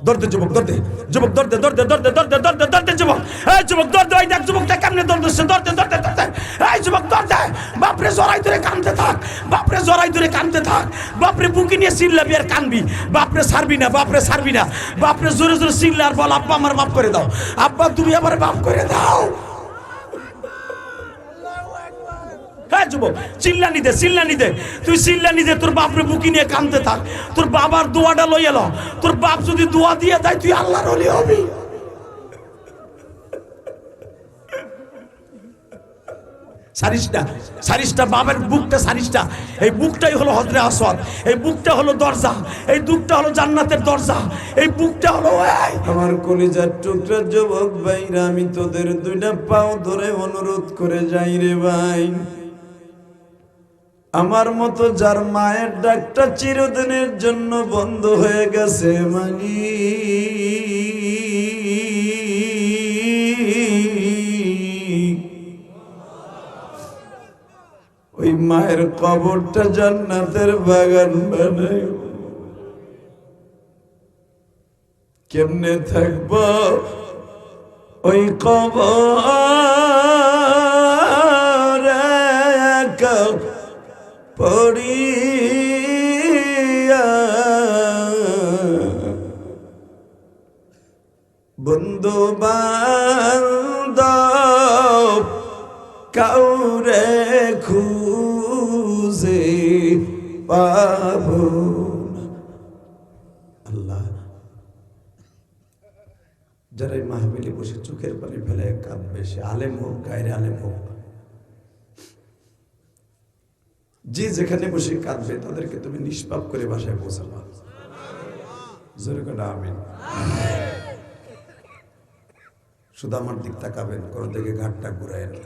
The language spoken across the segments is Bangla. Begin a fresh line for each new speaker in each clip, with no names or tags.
দৌড়তে যুবক, দৌড়তে যুবক, দৌড়তে দৌড়তে দৌড়তে দৌড়তে দৌড়তে দৌড়তে যুবক, এই যুবক দৌড়তে, ওই দেখ যুবকটা কেমনে দৌড়তেছে, দৌড়তে দৌড়তে দৌড়তে, এই যুবক দৌড়তে, বাপরে জড়াই ধরে কাঁদতে থাক, বাপরে জড়াই ধরে কাঁদতে থাক, বাপরে বুকে নিয়ে চিল্লাবি আর কানবি, বাপরে ছাড়বি না, বাপরে ছাড়বি না, বাপরে জোরে জোরে চিল্লা আর বল, আব্বা আমার মাফ করে দাও, আব্বা তুমি আমার মাফ করে দাও। হ্যাঁ যুবক, চিল্লানি দে, চিল্লানি দে, তুই চিল্লানি দে, তোর বাপরে বুকি নিয়ে কাঁদতে থাক, তোর বাবার দোয়াটা লই এলো, তোর বাপ যদি দোয়া দিয়ে দেয় তুই আল্লাহর ওলি হবি। সারিসটা, সারিসটা বাবার বুকটা, সারিসটা, এই বুকটাই হলো হজরে আসওয়াদ, এই বুকটা হলো দরজা, এই বুকটা হলো জান্নাতের দরজা, এই বুকটা হলো
আমার কলিজার টুকরা যুবক ভাইরা, আমি তোদের দুইটা পাও ধরে অনুরোধ করে যাই রে ভাই, আমার মতো যার মায়ের ডাকটা চিরদিনের জন্য বন্ধ হয়ে গেছে, মাগি ওই মায়ের কবরটা জান্নাতের বাগান বানায়, কেমনে থাকব ওই কবর পড়িয়া, বন্ধু বান্ধব কাউরে খুঁজে পাব না। আল্লাহ, যারা এই মাহফিলে বসে চোখের পানি ফেলে কাঁদবে, সে আলেম হোক গায়রে আলেম হোক, যে যেখানে বসে কাঁদবে তাদেরকে তুমি নিষ্পাপ করে বাসায় পৌঁছাবা। জোরে করে আমিন। শুধু আমার দিক তাকাবেন, কোনো দিকে ঘাটটা ঘুরায় না।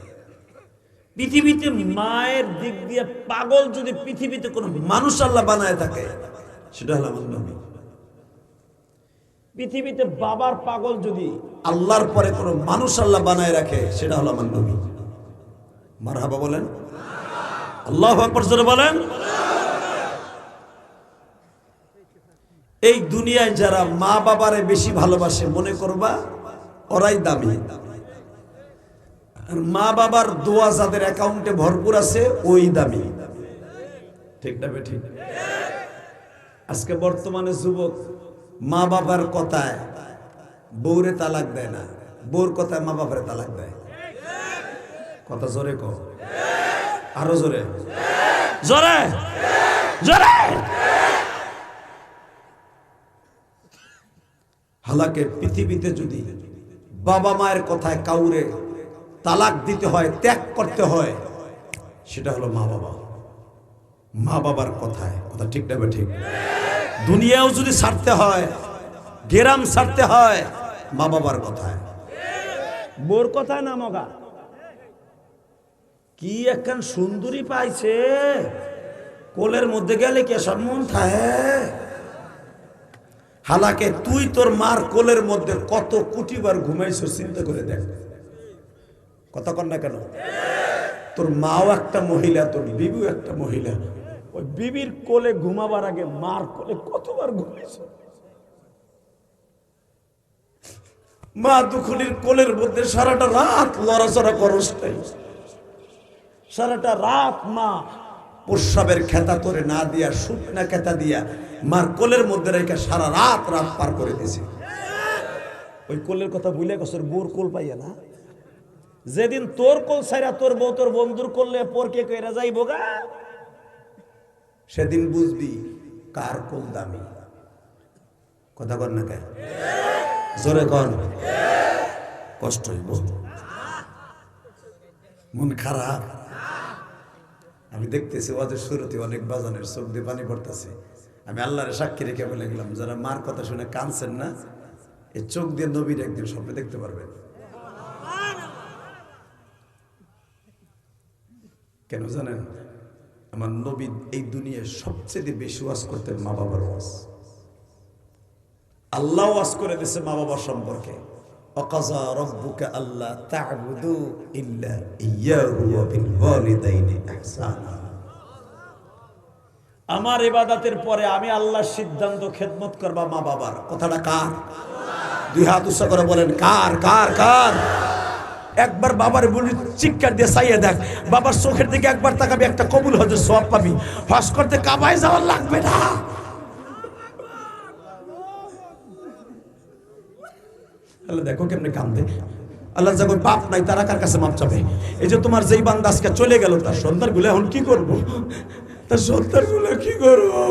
পৃথিবীতে মায়ের দিক দিয়ে পাগল যদি পৃথিবীতে কোনো
মানুষ আল্লাহ বানায় থাকে, সেটা হলো আমার নবী।
পৃথিবীতে বাবার পাগল যদি
আল্লাহর পরে কোনো মানুষ আল্লাহ বানায় রাখে, সেটা হলো আমার নবী। মারহাবা বলেন,
আল্লাহু আকবার জোরে বলেন।
এই দুনিয়ায় যারা মা বাবারে বেশি ভালোবাসে, মনে করবা ওরাই দামি, আর মা বাবার দোয়া যাদের অ্যাকাউন্টে ভরপুর আছে ওই দামি। ঠিক না বেঠিক? আজকে বর্তমানে যুবক মা বাবার কথায় বউরে তালাক দেয় না, বউর কথায় মা বাবারে তালাক দেয়। কথা জোরে কও, আরো জোরে,
জোরে জোরে।
হালাকে পৃথিবীতে যদি বাবা মায়ের কথায় কাউরে তালাক দিতে হয়, ত্যাগ করতে হয়, সেটা হলো মা বাবা। মা বাবার কথায়, কথা ঠিক না ঠিক? দুনিয়াও যদি ছাড়তে হয়, গেরাম ছাড়তে হয়, মা বাবার কথায়।
বোর কথায় না মগা, কি একখান সুন্দরী পাইছে,
কোলের মধ্যে গেলে কে সব মন থাকে। হালাকে তুই তোর মার কোলের মধ্যে কত কোটিবার ঘুমাইছো চিন্তা করে দেখ। কথা কন না কেন? তোর মাও একটা মহিলা, তোর বিবিও একটা মহিলা,
ওই বিবির কোলে ঘুমাবার আগে মার কোলে কতবার ঘুমাইছো।
মা দুখুনির কোলের মধ্যে সারাটা রাত লড়াচড়া করস নাই,
সারাটা রাত মা
প্রস্রাবের খেতা তোরে না দিয়া, শুকনা খেতা দিয়া মার কোলের মধ্যে রেখে সারা রাত রাত পার করে দিয়েছে।
ওই কোলের কথা ভুলে গেছর, বোর কোল পাইয়া না। যেদিন তোর কোল ছাইরা তোর বউ তোর বন্ধুর কোলে পরকে কইরা যাইবো গা,
সেদিন বুঝবি কার কোল দামি। কথা কর না কেন? জোরে কন। কষ্ট হইব, মন খারাপ। আমি দেখতেছি ওদের শুরুতে অনেক বাজানের চোখ দিয়ে পানি পড়তেছে। আমি আল্লাহরে সাক্ষী রেখে বলে গেলাম, যারা মার কথা শুনে কাঁদছেন না, এই চোখ দিয়ে নবীর একদিন স্বপ্নে দেখতে পারবেন। কেন জানেন? আমার নবী এই দুনিয়ায় সবচেয়ে বেশি ওয়াজ করতেন মা বাবার ওয়াজ। আল্লাহ ওয়াজ করে দিয়েছে মা বাবার সম্পর্কে, ওয়াকাযা রাব্বুকা আল্লা তা'বুদু ইল্লা ইয়্যাহু ওয়া বিল ওয়ালিদাইনি ইহসানা। আমার ইবাদতের পরে আমি আল্লাহর সিদ্ধান্ত খেদমত করবা মা বাবার। কথাটা কার? দুই হাত উঁচু করে বলেন কার কার কার?
একবার বাবার বলি চিৎকার দিয়ে চাইয়ে দেখ, বাবার চোখের দিকে একবার তাকাবি, একটা কবুল হজের সওয়াব পাবি। হজ করতে কাবায় যাওয়ার লাগবে না। আল্লাহ দেখো কেমনে কান্দে। আল্লাহ যখন বাপ নাই তারা কার কাছে মাপ চাবে? এই যে তোমার যেই বান্দা আজকে চলে গেল, তার সন্তানগুলো এখন কি করবো? তার সন্তানগুলো কি করবো?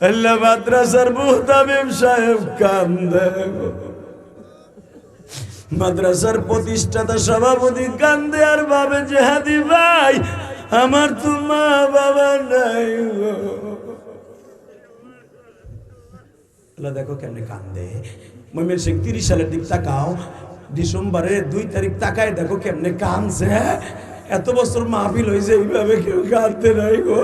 আল্লাহ মাদ্রাসার মুহতামিম সাহেব কান্দে, মাদ্রাসার প্রতিষ্ঠাতা সভাপতি কান্দে, আর ভাবে যে হাদি ভাই আমার তো মা বাবা নাই। আল্লাহ দেখো কেমনে কান্দে। ময়মনসিংহ 30 সালের দিক তাকাও, ডিসেম্বরের 2 তারিখ তাকায় দেখো কেমনে কান্দছে। এত বছর মাহফিল হয়েছে, এইভাবে কেউ কাঁদতে নাই গো।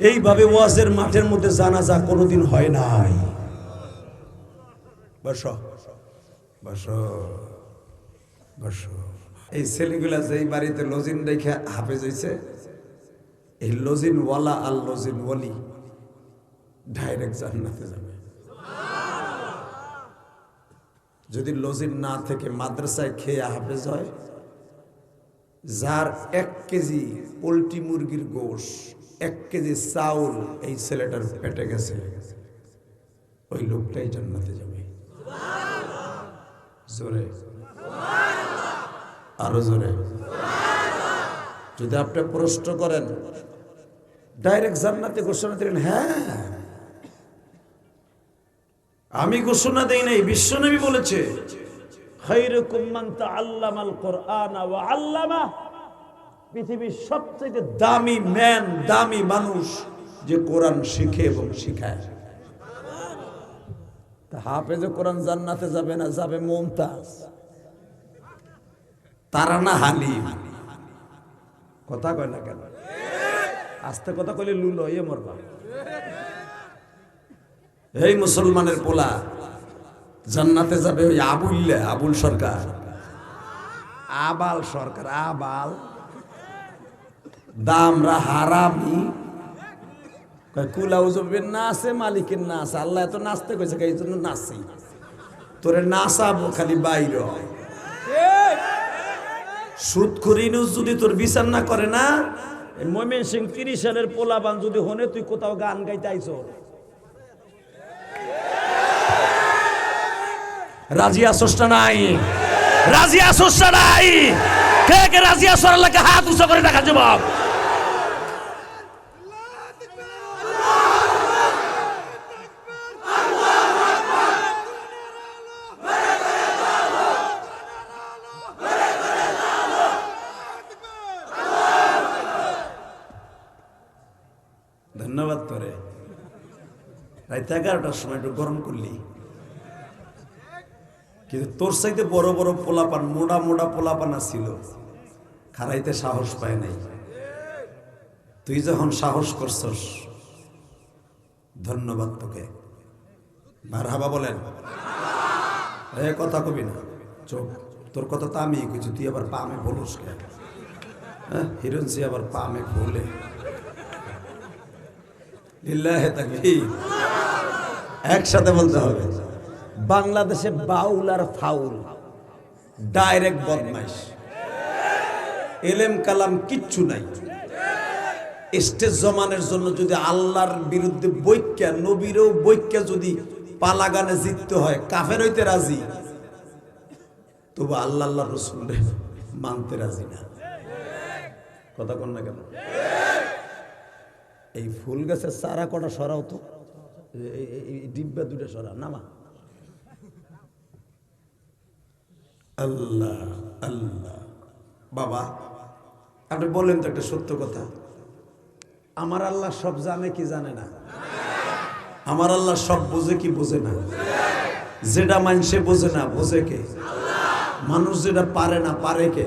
এইভাবে ওয়াজের মাঠের মধ্যে জানাজা কোনোদিন হয় নাই। বসো বসো বসো।
এই ছেলেগুলা যেই বাড়িতে লজিন রেখে হাফেজ হয়েছে, এই লজিন ওয়ালা আর লজিন ওয়ালি ডাইরেক্ট জান্নাতে যাবে। যদি লজিন না থেকে মাদ্রাসায় খেয়ে হাফেজ হয়, যার 1 কেজি পোল্ট্রি মুরগির গোশ, 1 কেজি চাউল এই ছেলেটার পেটে গেছে, ওই লোকটাই জান্নাতে যাবে। জোরে আরো জোরে। যদি আপনি প্রশ্ন করেন ডাইরেক্ট জান্নাতে ঘোষণা দিলেন, হ্যাঁ
আমি ঘোষণা দেই নাই, বিশ্বনবী বলেছে খায়রুকুম মান তাআল্লামাল কুরআন ওয়া আল্লামা। পৃথিবীর সবচেয়ে দামি ম্যান, দামি মানুষ যে কোরআন শিখে এবং শিখায়।
হাফেজে কোরআন জান্নাতে যাবে না, যাবে মুমতাজ, তারা না হালিম। কথা কয় না কেন? আস্তে কথা কইলে লুল হয়ে মরবা। এই মুসলমানের পোলা জান্নাতে যাবে ওই আবুল্লা, আবুল সরকার, আবাল সরকার, আবাল দামরা হারামি। কুলাউজবের না আছে, মালিকের না আছে, আল্লাহ এত নাচতে কইছে, এই জন্য নাচি। তোরে নাচাবো খালি বাইর। সুদখুরি নিউজ যদি তোর বিচার না করে না,
ময়মনসিংহ 30 সালের পোলাবান যদি হনে তুই কোথাও গান গাইতে আইছ, রাজি আসোস না নাই? রাজি আসোস না নাই? কে কে রাজি আসো? আল্লাহকে হাত উঁচু করে দেখা যুবক।
ধন্যবাদ তোরে। রাত 11টার সময় একটু গরম করলি, কিন্তু তোর চাইতে বড় বড় পোলাপান, মোটা মোটা পোলাপান ছিল, খারাইতে সাহস পায় নাই। তুই যখন সাহস করছস, ধন্যবাদ তোকে। মারহাবা বলেন। এ কথা কবি না, চোখ তোর কথা তো আমি কিছু, তুই আবার পামে বলুস কে? হ্যাঁ, হিরণসি আবার পামে বলে। লিল্লাহে তাকবীর। একসাথে বলতে হবে।
বাংলাদেশে বাউল আর ফাউল
ডাইরেক্ট বদমাইশ, এলেম কালাম কিচ্ছু নাই। স্টেজ জমানের জন্য যদি আল্লাহর বিরুদ্ধে বৈক্যা, নবীরও বৈক্যা যদি পালাগানে জিততে হয়, কাফের হইতে রাজি, তবু আল্লাহ আল্লাহ রসুল মানতে রাজি না। কথা কন না কেন? এই ফুল গাছের চারা কটা সরাও তো, এই ডিব্বা দুটো সরা নামা। আল্লাহ আল্লাহ। বাবা আপনি বলেন তো একটা সত্য কথা, আমার আল্লাহ সব জানে কি জানে না? আমার আল্লাহ সব বোঝে কি বোঝে না? যেটা মানুষে বোঝে না, বোঝে কে? মানুষ যেটা পারে না, পারে কে?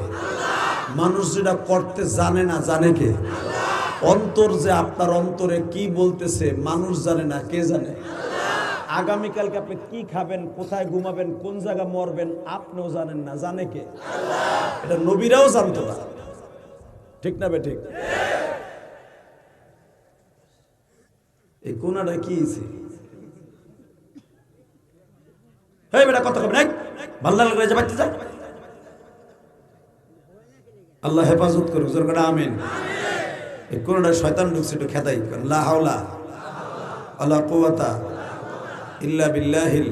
মানুষ যেটা করতে জানে না, জানে কে? অন্তর যে আপনার অন্তরে কি বলতেছে মানুষ জানে না, কে জানে? আগামীকালকে আপনি কি খাবেন, কোথায় ঘুমাবেন, কোন জায়গা মরবেন আপনিও জানেন না, জানে কে? এটা নবীরাও জানতো না। ঠিক না বে ঠিক? এই কোনাটা কি হয়েছে? এই বেটা কথা কবে নাই, ভাল্লা লাগে যা বাচ্চা যা। আল্লাহ হেফাজত করুক, জোর করে আমিন। এই কোনাটা শয়তান ঢুকছে, একটু খেদাই লা হাওলা ওয়ালা কুওয়াতা ইল্লা বিল্লাহিল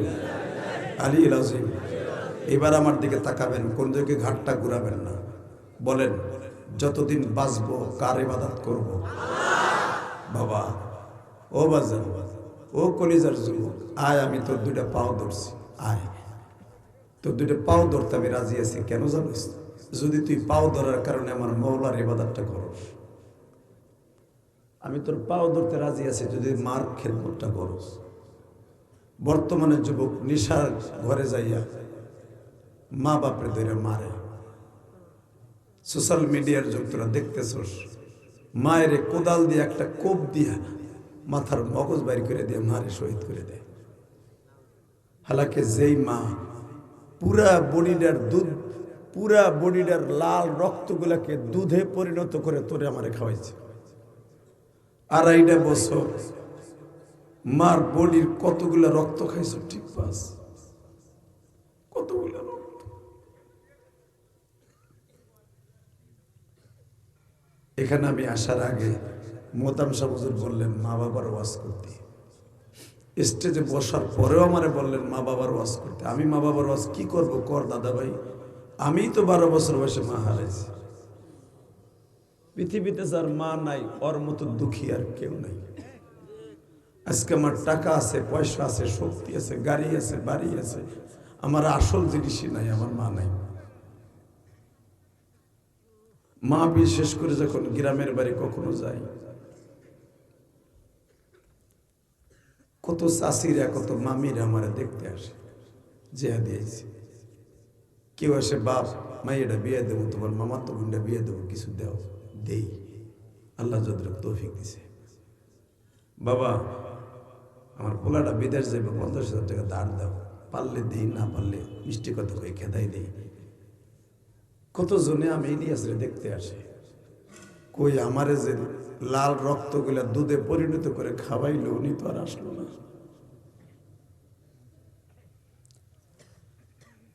আলিয়্যিল আযীম। এবার আমার দিকে তাকাবেন, কোন দিকে ঘাটটা ঘুরাবেন না। বলেন, যতদিন বাঁচবো কার ইবাদত করব? বাবা, ও বাজার, ও কলিজার যুবক, আয় আমি তোর দুইটা পাও ধরছি, আয় তোর দুইটা পাও ধরতে আমি রাজি আছি। কেন জানিস? যদি তুই পাও ধরার কারণে আমার মওলার ইবাদতটা করস, আমি তোর পাও ধরতে রাজি আছি যদি মার খেদমতটা করস। বর্তমানে যুবক নিশার ঘরে যাইয়া মা বাপরে ধরে মারে। সোশ্যাল মিডিয়ার যুগ, তোরা দেখতেছস, মায়ের কোদাল দিয়ে একটা কোপ দিয়া মাথার মগজ বাইর করে দিয়ে মারে শহীদ করে দেয়। হালাকে যেই মা পুরা বডিটার দুধ, পুরা বডিটার লাল রক্তগুলাকে দুধে পরিণত করে তোরে আমারে খাওয়াইছে। 2.5 বছর মার বডির কতগুলা রক্ত খাইছ, ঠিক পাস? কতগুলা রক্ত। এখানে আমি আসার আগে মোহতাম সাহেব হুজুর বললেন মা বাবার ওয়াজ করতে। স্টেজে বসার পরেও আমারে বললেন মা বাবার ওয়াজ করতে। আমি মা বাবার ওয়াজ কি করব? কর দাদা ভাই, আমি তো 12 বছর বয়সে মা হারাইছি। পৃথিবীতে যার মা নাই ওর মতো দুঃখী আর কেউ নাই। আজকে আমার টাকা আছে, পয়সা আছে, শক্তি আছে, গাড়ি আছে, বাড়ি আছে, আমার আসল জিনিসই নাই, আমার মা নাই। মা বিশেষ করে যখন গ্রামের বাড়ি কখনো যাই, কত চাষিরা কত মামিরা আমারে দেখতে আসে, জিয়া দিয়েছি। কেউ আসে, বাপ মাইয়েটা বিয়ে দেবো, তোমার মামার তো বোনটা বিয়ে দেবো, কিছু দেও, দেই, আল্লাহ যদ্র তৌফিক দিছে। বাবা আমার পোলাটা বিদেশ যাইবে, 50,000 টাকা ধার দাও, পারলে দিই, না পারলে মিষ্টি কথা কই খেদাই দিই। কত জনে আমি ইলিয়াসরে দেখতে আসে, কই আমারে যে লাল রক্তগুলা দুধে পরিণত করে খাওয়াইলো, উনি তো আর আসলো না।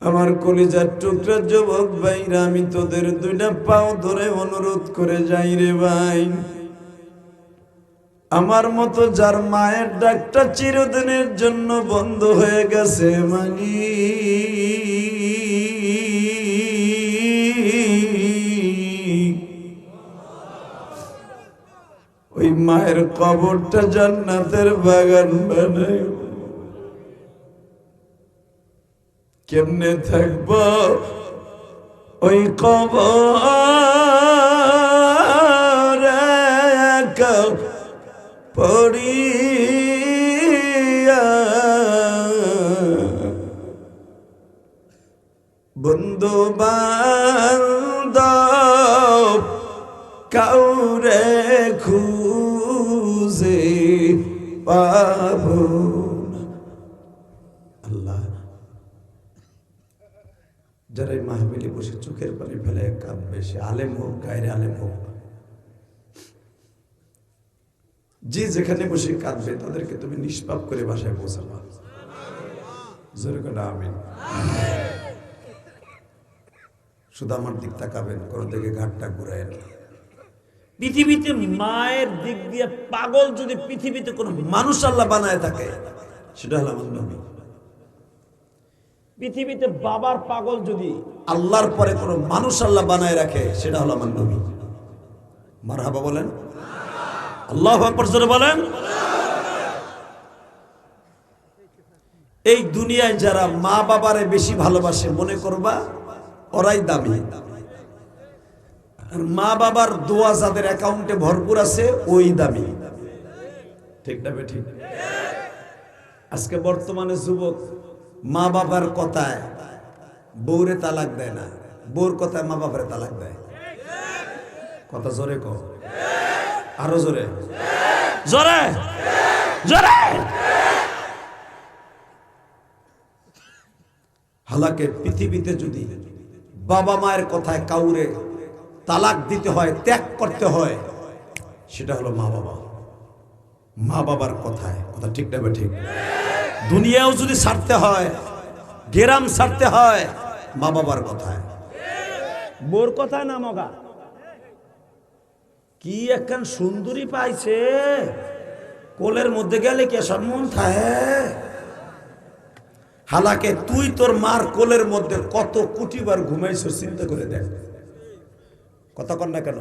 আমার কলিজার টুকরা যুবক ভাইরা, আমি তোদের 2টা পাও ধরে অনুরোধ করে যাই রে ভাই, আমার মতো যার মায়ের ডাকটা চিরদিনের জন্য বন্ধ হয়ে গেছে, মাগি ওই মায়ের কবরটা জান্নাতের বাগান বানায়। কেমনে থাকব ওই কবর পড়িয়া, বন্ধু বান্ধব কাউরে খুঁজে পাব না। আল্লাহ, যারা এই মাহফিলে বসে চোখের পানি ফেলে কাঁদবে, সে আলেম হোক গায়রে আলেম হোক, যে যেখানে বসে কাঁদবে তাদেরকে তুমি নিষ্পাপ করে বাসায় পৌঁছাবা। জোরে করে আমিন। শুধু আমার দিক তাকাবেন, কোন দিকে ঘাটটা ঘুরায় না। পৃথিবীতে মায়ের দিক দিয়ে পাগল যদি পৃথিবীতে কোন মানুষ আল্লাহ বানায় থাকে, সেটা হলো আমার নবী। পৃথিবীতে বাবার পাগল যদি আল্লাহর পরে কোন মানুষ আল্লাহ বানায় রাখে, সেটা হলো আমার নবী। মারহাবা বলেন, আল্লাহু আকবার জোরে বলেন। এই দুনিয়ায় যারা মা বাবারে বেশি ভালোবাসে, মনে করবা ওরাই দামি। আর মা বাবার দোয়া যাদের অ্যাকাউন্টে ভরপুর আছে, ওই দামি। ঠিক না বে ঠিক? আজকে বর্তমানে যুবক মা বাবার কথায় বউরে তালাক দেয় না, বউর কথায় মা বাবারে তালাক দেয়। কথা জোরে কও, আরো জোরে, জোরে জোরে। হালাকে পৃথিবীতে যদি বাবা মায়ের কথায় কাউরে তালাক দিতে হয়, ত্যাগ করতে হয়, সেটা হলো মা বাবা। মা বাবার কথায়, কথা ঠিক না ঠিক? দুনিয়াও যদি ছাড়তে হয়, গেরাম ছাড়তে হয়, মা বাবার কথায়।
বোর কথায় না মগা কি একখান সুন্দরী পাইছে, কোলের মধ্যে গেলে কে সব মন থাকে।
হালাকে তুই তোর মার কোলের মধ্যে কত কোটিবার ঘুমাইছ চিন্তা করে দেখ। কথা কন না কেন?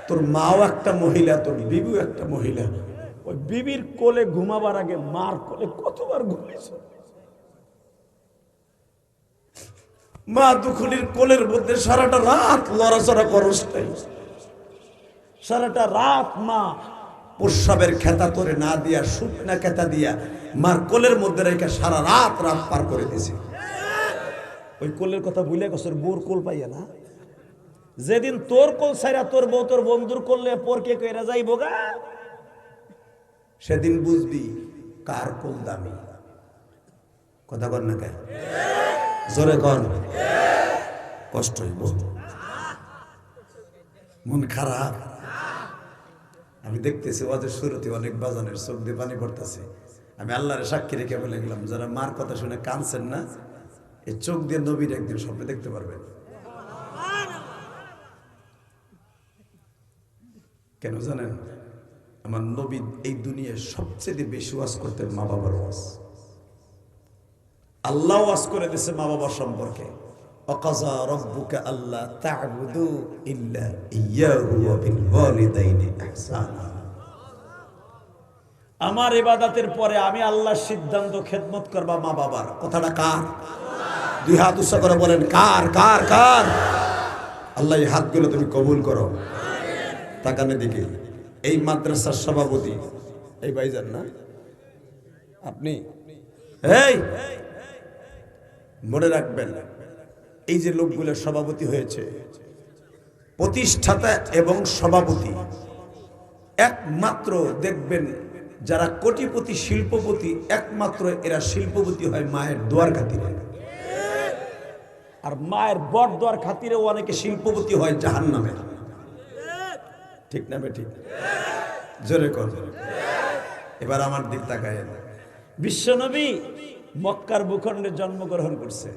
তোর মাও একটা মহিলা, তোর বিবিও একটা মহিলা।
ওই বিবির কোলে ঘুমাবার আগে মার কোলে কতবার ঘুমাইছ?
মা দুখুনির কোলের মধ্যে সারাটা রাত লড়াচড়া করস নাই,
সারাটা রাত মা
প্রস্রাবের খেতা তোরে না দিয়া, শুকনা খেতা দিয়া মার কোলের মধ্যে রেখে সারা রাত রাত পার করে দিয়েছে।
ওই কোলের কথা ভুলে গেছর বোর কোল পাইয়া না। যেদিন তোর কোল ছাইরা তোর বউ তোর বন্ধুর কোলে পরকে কইরা যাইবো গা,
সেদিন বুঝবি কার কোল দামি। কথা কর না কেন? জোরে কর। কষ্ট হইব, মন খারাপ। আমি দেখতেছি ওদের শুরুতে অনেক বাজানের চোখ দিয়ে পানি পড়তেছে। আমি আল্লাহরে সাক্ষী রেখে বলে গেলাম, যারা মার কথা শুনে কাঁদছেন না, এই চোখ দিয়ে নবীর একদিন স্বপ্নে দেখতে পারবেন। কেন জানেন? আমার নবী এই দুনিয়ায় সবচেয়ে বেশি ওয়াজ করতেন মা বাবার ওয়াজ। আল্লাহ ওয়াজ করে দিয়েছে মা বাবার সম্পর্কে, ওয়াকাযা রাব্বুকা আল্লা তা'বুদু ইল্লা ইয়্যাহু ওয়া বিল ওয়ালিদাইনি ইহসানা।
আমার ইবাদতের পরে আমি আল্লাহর সিদ্ধান্ত খেদমত করবা মা বাবার।
কথাটা কার? দুই হাত উঁচা করে বলেন, কার কার কার? আল্লাহ এই হাতগুলো তুমি কবুল করো। তাকানে দিকে এই মাদ্রাসার সভাপতি এই ভাইজান না আপনি? এই মনে রাখবেন, এই যে লোকগুলোর সভাপতি হয়েছে, প্রতিষ্ঠাতা এবং সভাপতি একমাত্র দেখবেন যারা কোটিপতি শিল্পপতি, একমাত্র এরা শিল্পপতি হয় মায়ের দোয়ার খাতিরে।
আর মায়ের বট দোয়ার খাতিরে
অনেকে শিল্পপতি হয় জাহান্নামে। ঠিক না বেঠিক? জোরে কর। এবার আমার দিক তাকায়।
বিশ্বনবী মক্কার ভূখণ্ডে জন্মগ্রহণ করছে।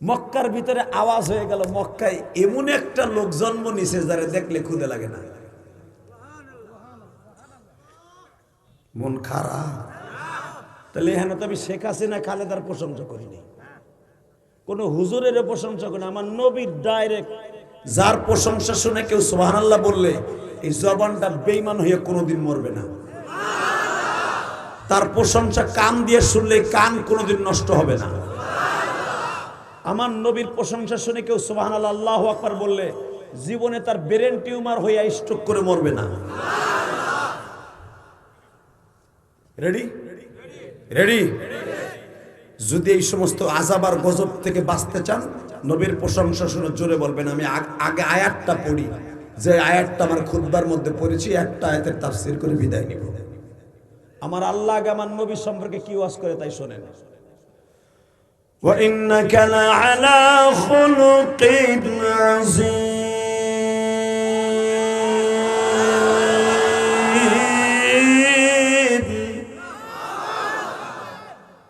মক্কার ভিতরে আওয়াজ হয়ে গেল, মক্কায়
এমন একটা লোক জন্ম নিছে যারা দেখলে ক্ষুদে লাগে না। মন খারাপ।
তাহলে এখানে তো আমি শেখ হাসিনা খালেদার প্রশংসা করিনি, কোন হুজুরের প্রশংসা করিনি, আমার নবীর ডাইরেক্ট।
যার প্রশংসা শুনে কেউ সুবহানাল্লাহ বললে এই জবানটা বেঈমান হয়ে কোনোদিন মরবে না। তার প্রশংসা কান দিয়ে শুনলে কান কোনোদিন নষ্ট হবে না।
আমার নবীর প্রশংসা শুনে কেউ সুবহানাল্লাহ আল্লাহু আকবার বললে জীবনে তার ব্রেন টিউমার হয়ে স্ট্রোক করে মরবে না।
Ready ready? যদি এই সমস্ত আযাব আর গজব থেকে বাঁচতে চান, নবীর প্রশংসা শুনে জোরে বলবেন। আমি আগে আয়াতটা পড়ি, যে আয়াতটা আমার খুতবার মধ্যে পড়েছি, একটা আয়াতের তাফসীর করে বিদায় নিব।
আমার আল্লাহ আগে আমার নবী সম্পর্কে কি ওয়াজ করে তাই শোনেন।
ওয়া ইন্নাকা লাআলা খুলুকিন আযীম।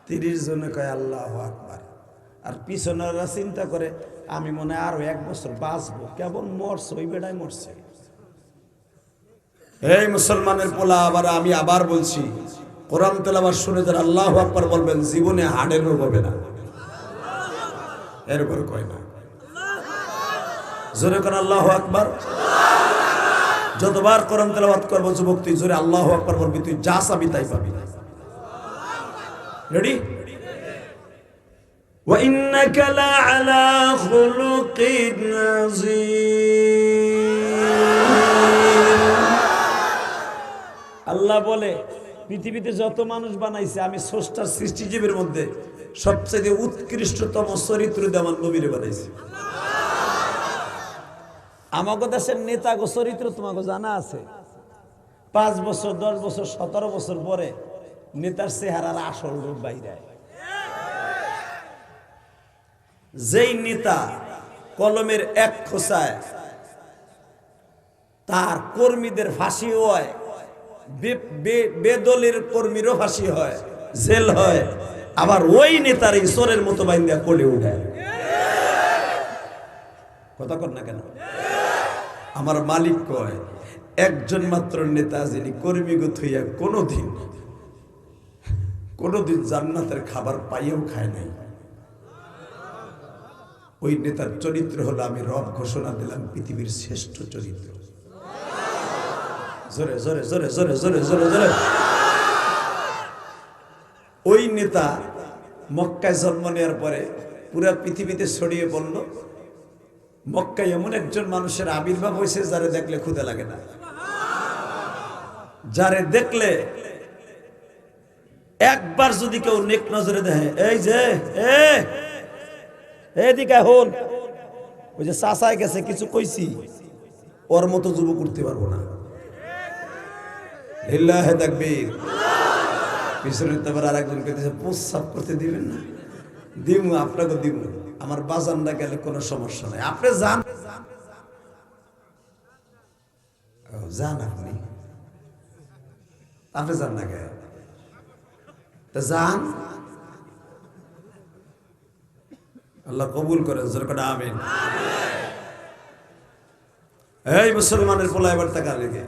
30 জনে কয় আল্লাহু আকবার, আর পিছনেরা চিন্তা করে আমি মনে হয় আরো 1 বছর বাঁচবো। কেমন মরছে, ওই বেড়ায় মরছে। এই মুসলমানের পোলা, আমি আবার বলছি, কোরআন তেলাওয়াত শুনে যারা আল্লাহু আকবার বলবেন, জীবনে হাড়ের রোগ হবে না। এরপর কয় না, জোরে কোন আল্লাহু আকবার। যতবার কোরআন তেলাওয়াত করবো যুবক, তুই জোরে আল্লাহু আকবার বলবি, তুই যা চাবি তাই পাবি। রেডি? ওয়া ইন্নাকা লাআলা খুলুকিন আযীম।
আল্লাহ বলে পৃথিবীতে যত মানুষ বানাইছে আমি স্রষ্টার
সৃষ্টিজীবের মধ্যে সবচেয়ে উৎকৃষ্টতম চরিত্র দিয়ে আমার নবীরে বানাইছি।
আমাগো দেশের নেতাগো চরিত্র তোমাকে জানা আছে। 5 বছর 10 বছর 17 বছর পরে নেতার চেহারার আসল রূপ বাইরে।
যেই নেতা কলমের এক খোঁচায় তার কর্মীদের ফাঁসি হয়, বেদলের কর্মীরও ফাঁসি হয়, জেল হয়, আবার ওই নেতার এই চোরের মতো বাইন্দা কোলে উঠায়। কথা কর না কেন? আমার মালিক কয় একজন মাত্র নেতা যিনি কর্মীগত হইয়া কোনোদিন জান্নাতের খাবার পাইয়েও খায় নাই, ওই নেতার চরিত্র হলো, আমি রব ঘোষণা দিলাম, পৃথিবীর শ্রেষ্ঠ চরিত্র। জোরে জোরে জোরে জোরে জোরে জোরে জোরে। ওই নেতা মক্কায় জন্ম নেওয়ার পরে পুরা পৃথিবীতে ছড়িয়ে পড়ল। মক্কায় এমন একজন মানুষের আবির্ভাব হয়েছে যারে দেখলে ক্ষুধা লাগে না, যারে দেখলে একবার যদি কেউ নেক নজরে দেখে, এই যে এদিকে হন, ওই যে চাচায় গেছে কিছু কইছি, ওর মতো যুবক করতে পারবো না। লিল্লাহে তাকবীর। পিছনে আবার আরেকজন কইতেছে প্রস্রাব করতে দিবেন না, দিমু, আপনাকে দিমু, আমার বাজানরা গেলে কোনো সমস্যা নাই, আপনি যান। যান, আপনি যান না কে? যান, আল্লাহ কবুল করেন, জোরে আমিন। এই মুসলমানের পোলা এবার টাকা লেগে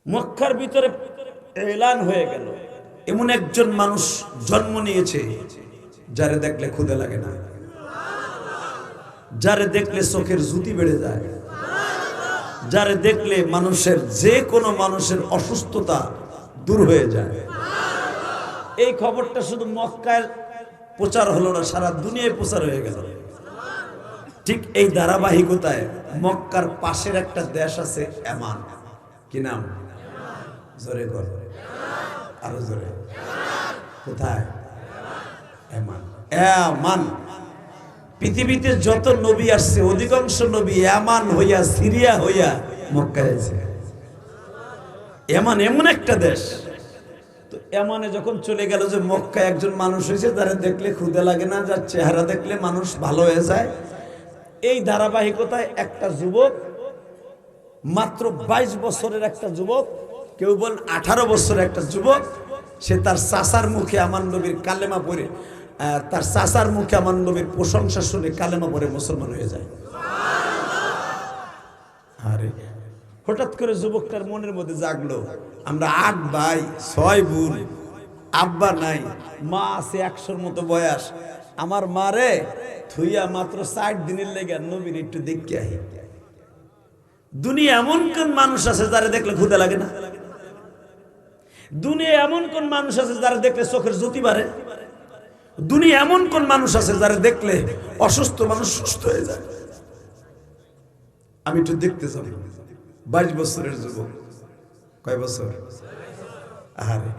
মক্কার ভিতরে এলান হয়ে গেল, এমন একজন মানুষ জন্ম নিয়েছে যারে দেখলে ক্ষুধা লাগে না, যারে দেখলে চোখের জ্যোতি বেড়ে যায়, যারে দেখলে মানুষের যে কোনো মানুষের অসুস্থতা দূর হয়ে যায়। এই খবরটা শুধু মক্কায় প্রচার হলো না, সারা দুনিয়ায় প্রচার হয়ে গেল। ঠিক এই ধারাবাহিকতায় মক্কার পাশের একটা দেশ আছে ইয়ামান। কি নাম? জোরে কর, আরো জোরে। কোথায়? ইয়ামান। ইয়ামান। পৃথিবীতে যত নবী আসছে অধিকাংশ নবী ইয়ামান হইয়া, সিরিয়া হইয়া মক্কায় আছে। ইয়ামান এমন একটা দেশ, তো ইয়ামানে যখন চলে গেল, যে মক্কায় একজন মানুষ হয়েছে যারা দেখলে ক্ষুধা লাগে না, যার চেহারা দেখলে মানুষ ভালো হয়ে যায়। এই ধারাবাহিকতায় একটা যুবক, মাত্র 22 বছরের একটা যুবক, কেউ বল 18 বছরের একটা যুবক, সে তার চাচার মুখে আমার নবীর কালেমা পড়ে, তার চাচার মুখে আমার নবীর প্রশংসা শুনে কালেমা পড়ে মুসলমান হয়ে যায়। আরে হঠাৎ করে যুবকটার মনের মধ্যে জাগলো, আমরা 8 ভাই 6 বোন, আব্বা নাই, মা আছে 100-র মতো বয়স, আমার মারে থুইয়া মাত্র 60 দিনের লেগে নবীর একটু দেখতে আহি। দুনিয়া এমন কোন মানুষ আছে যারা দেখলে ক্ষুধা লাগে না? দুনিয়া এমন কোন মানুষ আছে যারা দেখলে চোখের জ্যোতি বাড়ে? দুনিয়া এমন কোন মানুষ আছে যারা দেখলে অসুস্থ মানুষ সুস্থ হয়ে যায়? আমি একটু দেখতে যাব। 22 বছরের যুবক। কয় বছর? আরে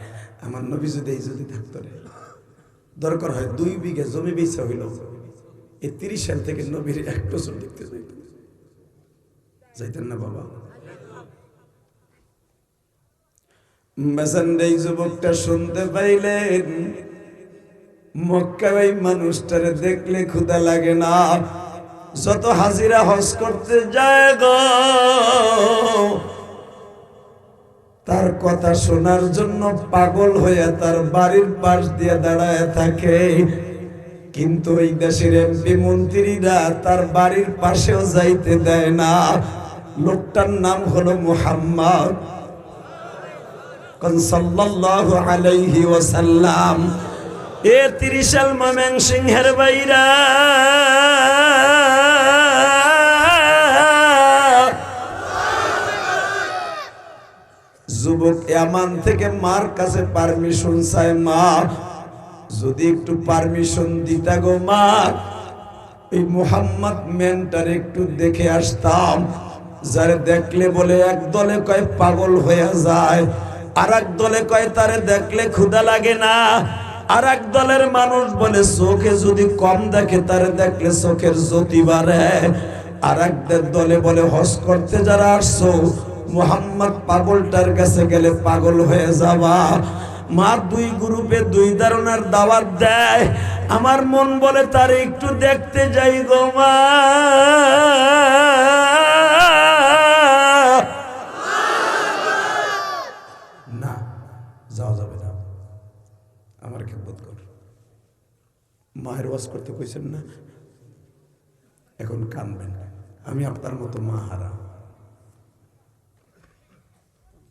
আমার নবী যদি থাকতো রে, দরকার হয় 2 বিঘা জমি বেচা হইল, এই 30 সাল থেকে নবীর 1 বছর দেখতে যাইতেন না বাবা। এই যুবকটা শুনতে পাইলেন মক্কায় ওই মানুষটারে দেখলে ক্ষুধা লাগে না, যত হাজিরা হজ করতে যায় গো, তার কথা শোনার জন্য পাগল হয়ে তার বাড়ির পাশ দিয়ে দাঁড়ায় থাকে। কিন্তু ওই দেশের এমপি মন্ত্রীরা তার বাড়ির পাশেও যাইতে দেয় না। লোকটার নাম হলো মুহাম্মদ সাল্লাল্লাহু আলাইহি ওয়াসাল্লাম। 30 সাল ময়মনসিংহের বাইরা যুবক ইয়ামান থেকে মার কাছে পারমিশন চায়, মা যদি একটু পারমিশন দিতা গো মা, এই মুহাম্মদ মেনটার একটু দেখে আসতাম। যারে দেখলে বলে এক দলে কয় পাগল হয়ে যায়, আর এক দলে কয় তারে দেখলে ক্ষুধা লাগে না, আর এক দলের মানুষ বলে চোখে যদি কম দেখে তারে দেখলে চোখের জ্যোতি বাড়ে, আর এক দলে বলে হজ করতে যারা আসছো মুহাম্মদ পাগলটার কাছে গেলে পাগল হয়ে যাবা। মার দুই গ্রুপে দুই ধারণার দাওয়াত দেয়। আমার মন বলে তার একটু দেখতে যাই গো মা। না, যাওয়া যাবে না, আমার খেদমত কর। মায়ের ওয়াজ করতে কইছেন না, এখন কানবেন। আমি আপনার মতো মা হারা।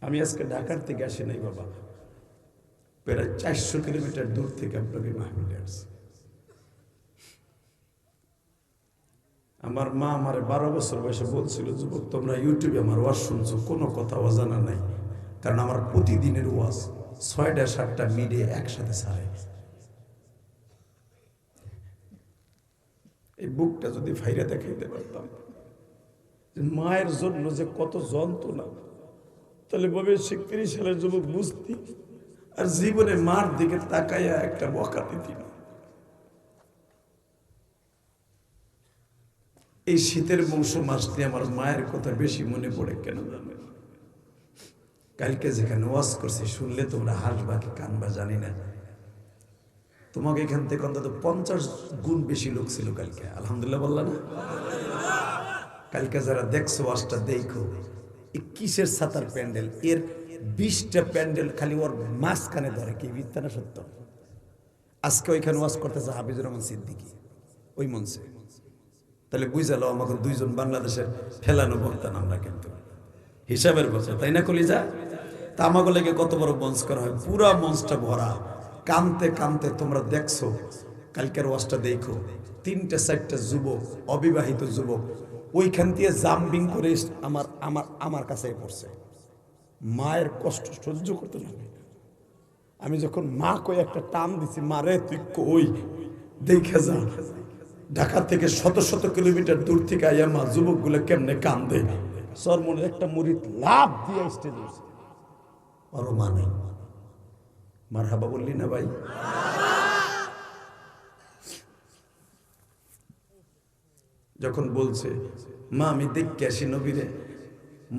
আমি আজকে ঢাকার থেকে আসি নাই বাবা, প্রায় 400 কিলোমিটার দূর থেকে আপনাকে মাহফিলে আসছি। আমার মা আমার 12 বছর বয়সে বলছিল, যুবক তোমরা ইউটিউবে আমার ওয়াজ শুনছো, কোনো কথা অজানা নাই, কারণ আমার প্রতিদিনের ওয়াজ 6টা-7টা মিডিয়া একসাথে ছাড়ে। এই বুকটা যদি ফাইরা দেখাইতে পারতাম যে মায়ের জন্য যে কত যন্ত্রণা, তাহলে ববে 30 সালের যুবক বুঝতি, আর জীবনে মার দিকে তাকাইয়া একটা বকা দিতি না। এই শীতের মৌসুম আসলে আমার মায়ের কথা বেশি মনে পড়ে, কেন জানেন? কালকে যেখানে ওয়াজ করছি, শুনলে তোমরা হাসবা কি কানবা জানি না, তোমাকে এখান থেকে অন্তত 50 গুণ বেশি লোক ছিল কালকে। আলহামদুলিল্লাহ বললা না? কালকে যারা দেখছো ওয়াজটা দেখো, এই কিসের ছাতার প্যান্ডেল, এর 20টা প্যান্ডেল খালি ওর মাঝখানে ধরে, কি মিথ্যা না সত্য? আজকে ওইখানে ওয়াজ করতেছে হাফিজুর রহমান সিদ্দিকী ওই মঞ্চে। তাহলে বুঝালো আমাকে দুইজন বাংলাদেশের ফেলানো বক্তা, আমরা কিন্তু হিসাবের বছর, তাই না কলিজা? তা আমাকে লেগে কত বড় মঞ্চ করা হয়, পুরা মঞ্চটা ভরা, কানতে কানতে। তোমরা দেখছো কালকের ওয়াজটা দেখো, 3-4টা যুবক, অবিবাহিত যুবক ওইখান দিয়ে জাম্পিং করে আমার কাছে পড়ছে। মায়ের কষ্ট সহ্য করতে লাগে। আমি যখন মা কই একটা টান দিছি, মারে তুই কই দেখে যা। ঢাকা থেকে 100 কিলোমিটার দূর থেকে আইয়া মা যুবকগুলো কেমনে কান্দে। সরমনের একটা মুরিদ লাভ দিয়ে স্টেজে ওর মা নেই। মারহাবা বললি না ভাই? যখন বলছে মা আমি দেখতে আসি নবীরে,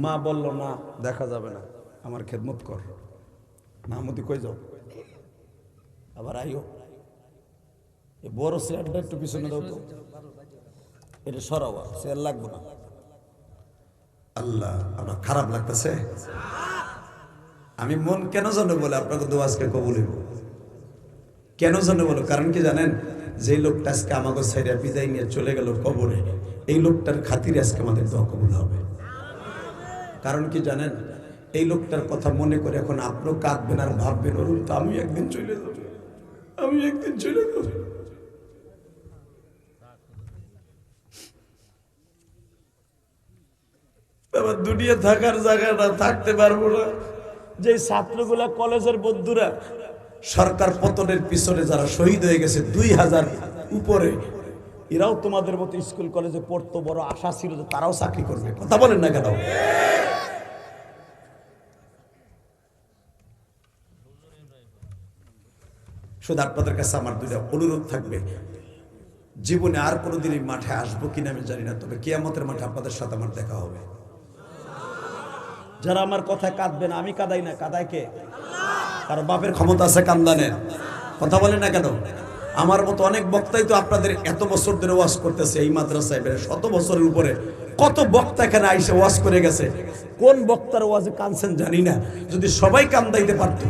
মা বলল না দেখা যাবে না, আমার খেদমত কর। মাহমুদি কই যাও, আবার আইও, এই বড় চেয়ারটা একটু পিছনে দাও তো, এটা সরাবা, চেয়ার লাগবে না। আল্লাহ, আপনার খারাপ লাগতেছে? আমি মন কেন জানো বলে আপনাকে দোয়া আজকে কবুল হইব, কেন জানো বলো? কারণ কি জানেন? যে লোকটা আজকে আমাকে সাইডে বিদায় নিয়ে চলে গেল কবরে, এই লোকটার খাতিরে আজকে আমাদের দোয়া কবুল হবে। কারণ কি জানেন? এই লোকটার কথা মনে করে এখন আপনিও কাঁদবেন আর ভাববেন, ওর তো আমি একদিন চলে যাব, আমি একদিন চলে যাব। আবার দুনিয়া থাকার জায়গাটা থাকতে পারবো না। যে ছাত্রগুলা, কলেজের বন্ধুরা সরকার পতনের পিছনে যারা শহীদ হয়ে গেছে 2000 উপরে, এরাও তোমাদের মতো স্কুল কলেজে পড়তো, বড় আশা ছিল যে তারাও চাকরি করবে। কথা বলেন না কেন? শুধু আপনাদের কাছে আমার 2টা অনুরোধ থাকবে। জীবনে আর কোনোদিন এই মাঠে আসবো কিনা আমি জানি না, তবে কিয়ামতের মাঠে আপনাদের সাথে আমার দেখা হবে। যারা আমার কথায় কাঁদবেন, আমি কাঁদাই না, কাঁদায় কে? কারণ বাপের ক্ষমতা আছে কান্দানের। কথা বলেন না কেন? আমার মতো অনেক বক্তাই তো আপনাদের এত বছর ধরে ওয়াজ করতেছে এই মাদ্রাসায়, 100 বছরের উপরে কত বক্তা এখানে আইসে ওয়াজ করে গেছে। কোন বক্তার ওয়াজে কানছেন জানি না। যদি সবাই কান্দাইতে পারতো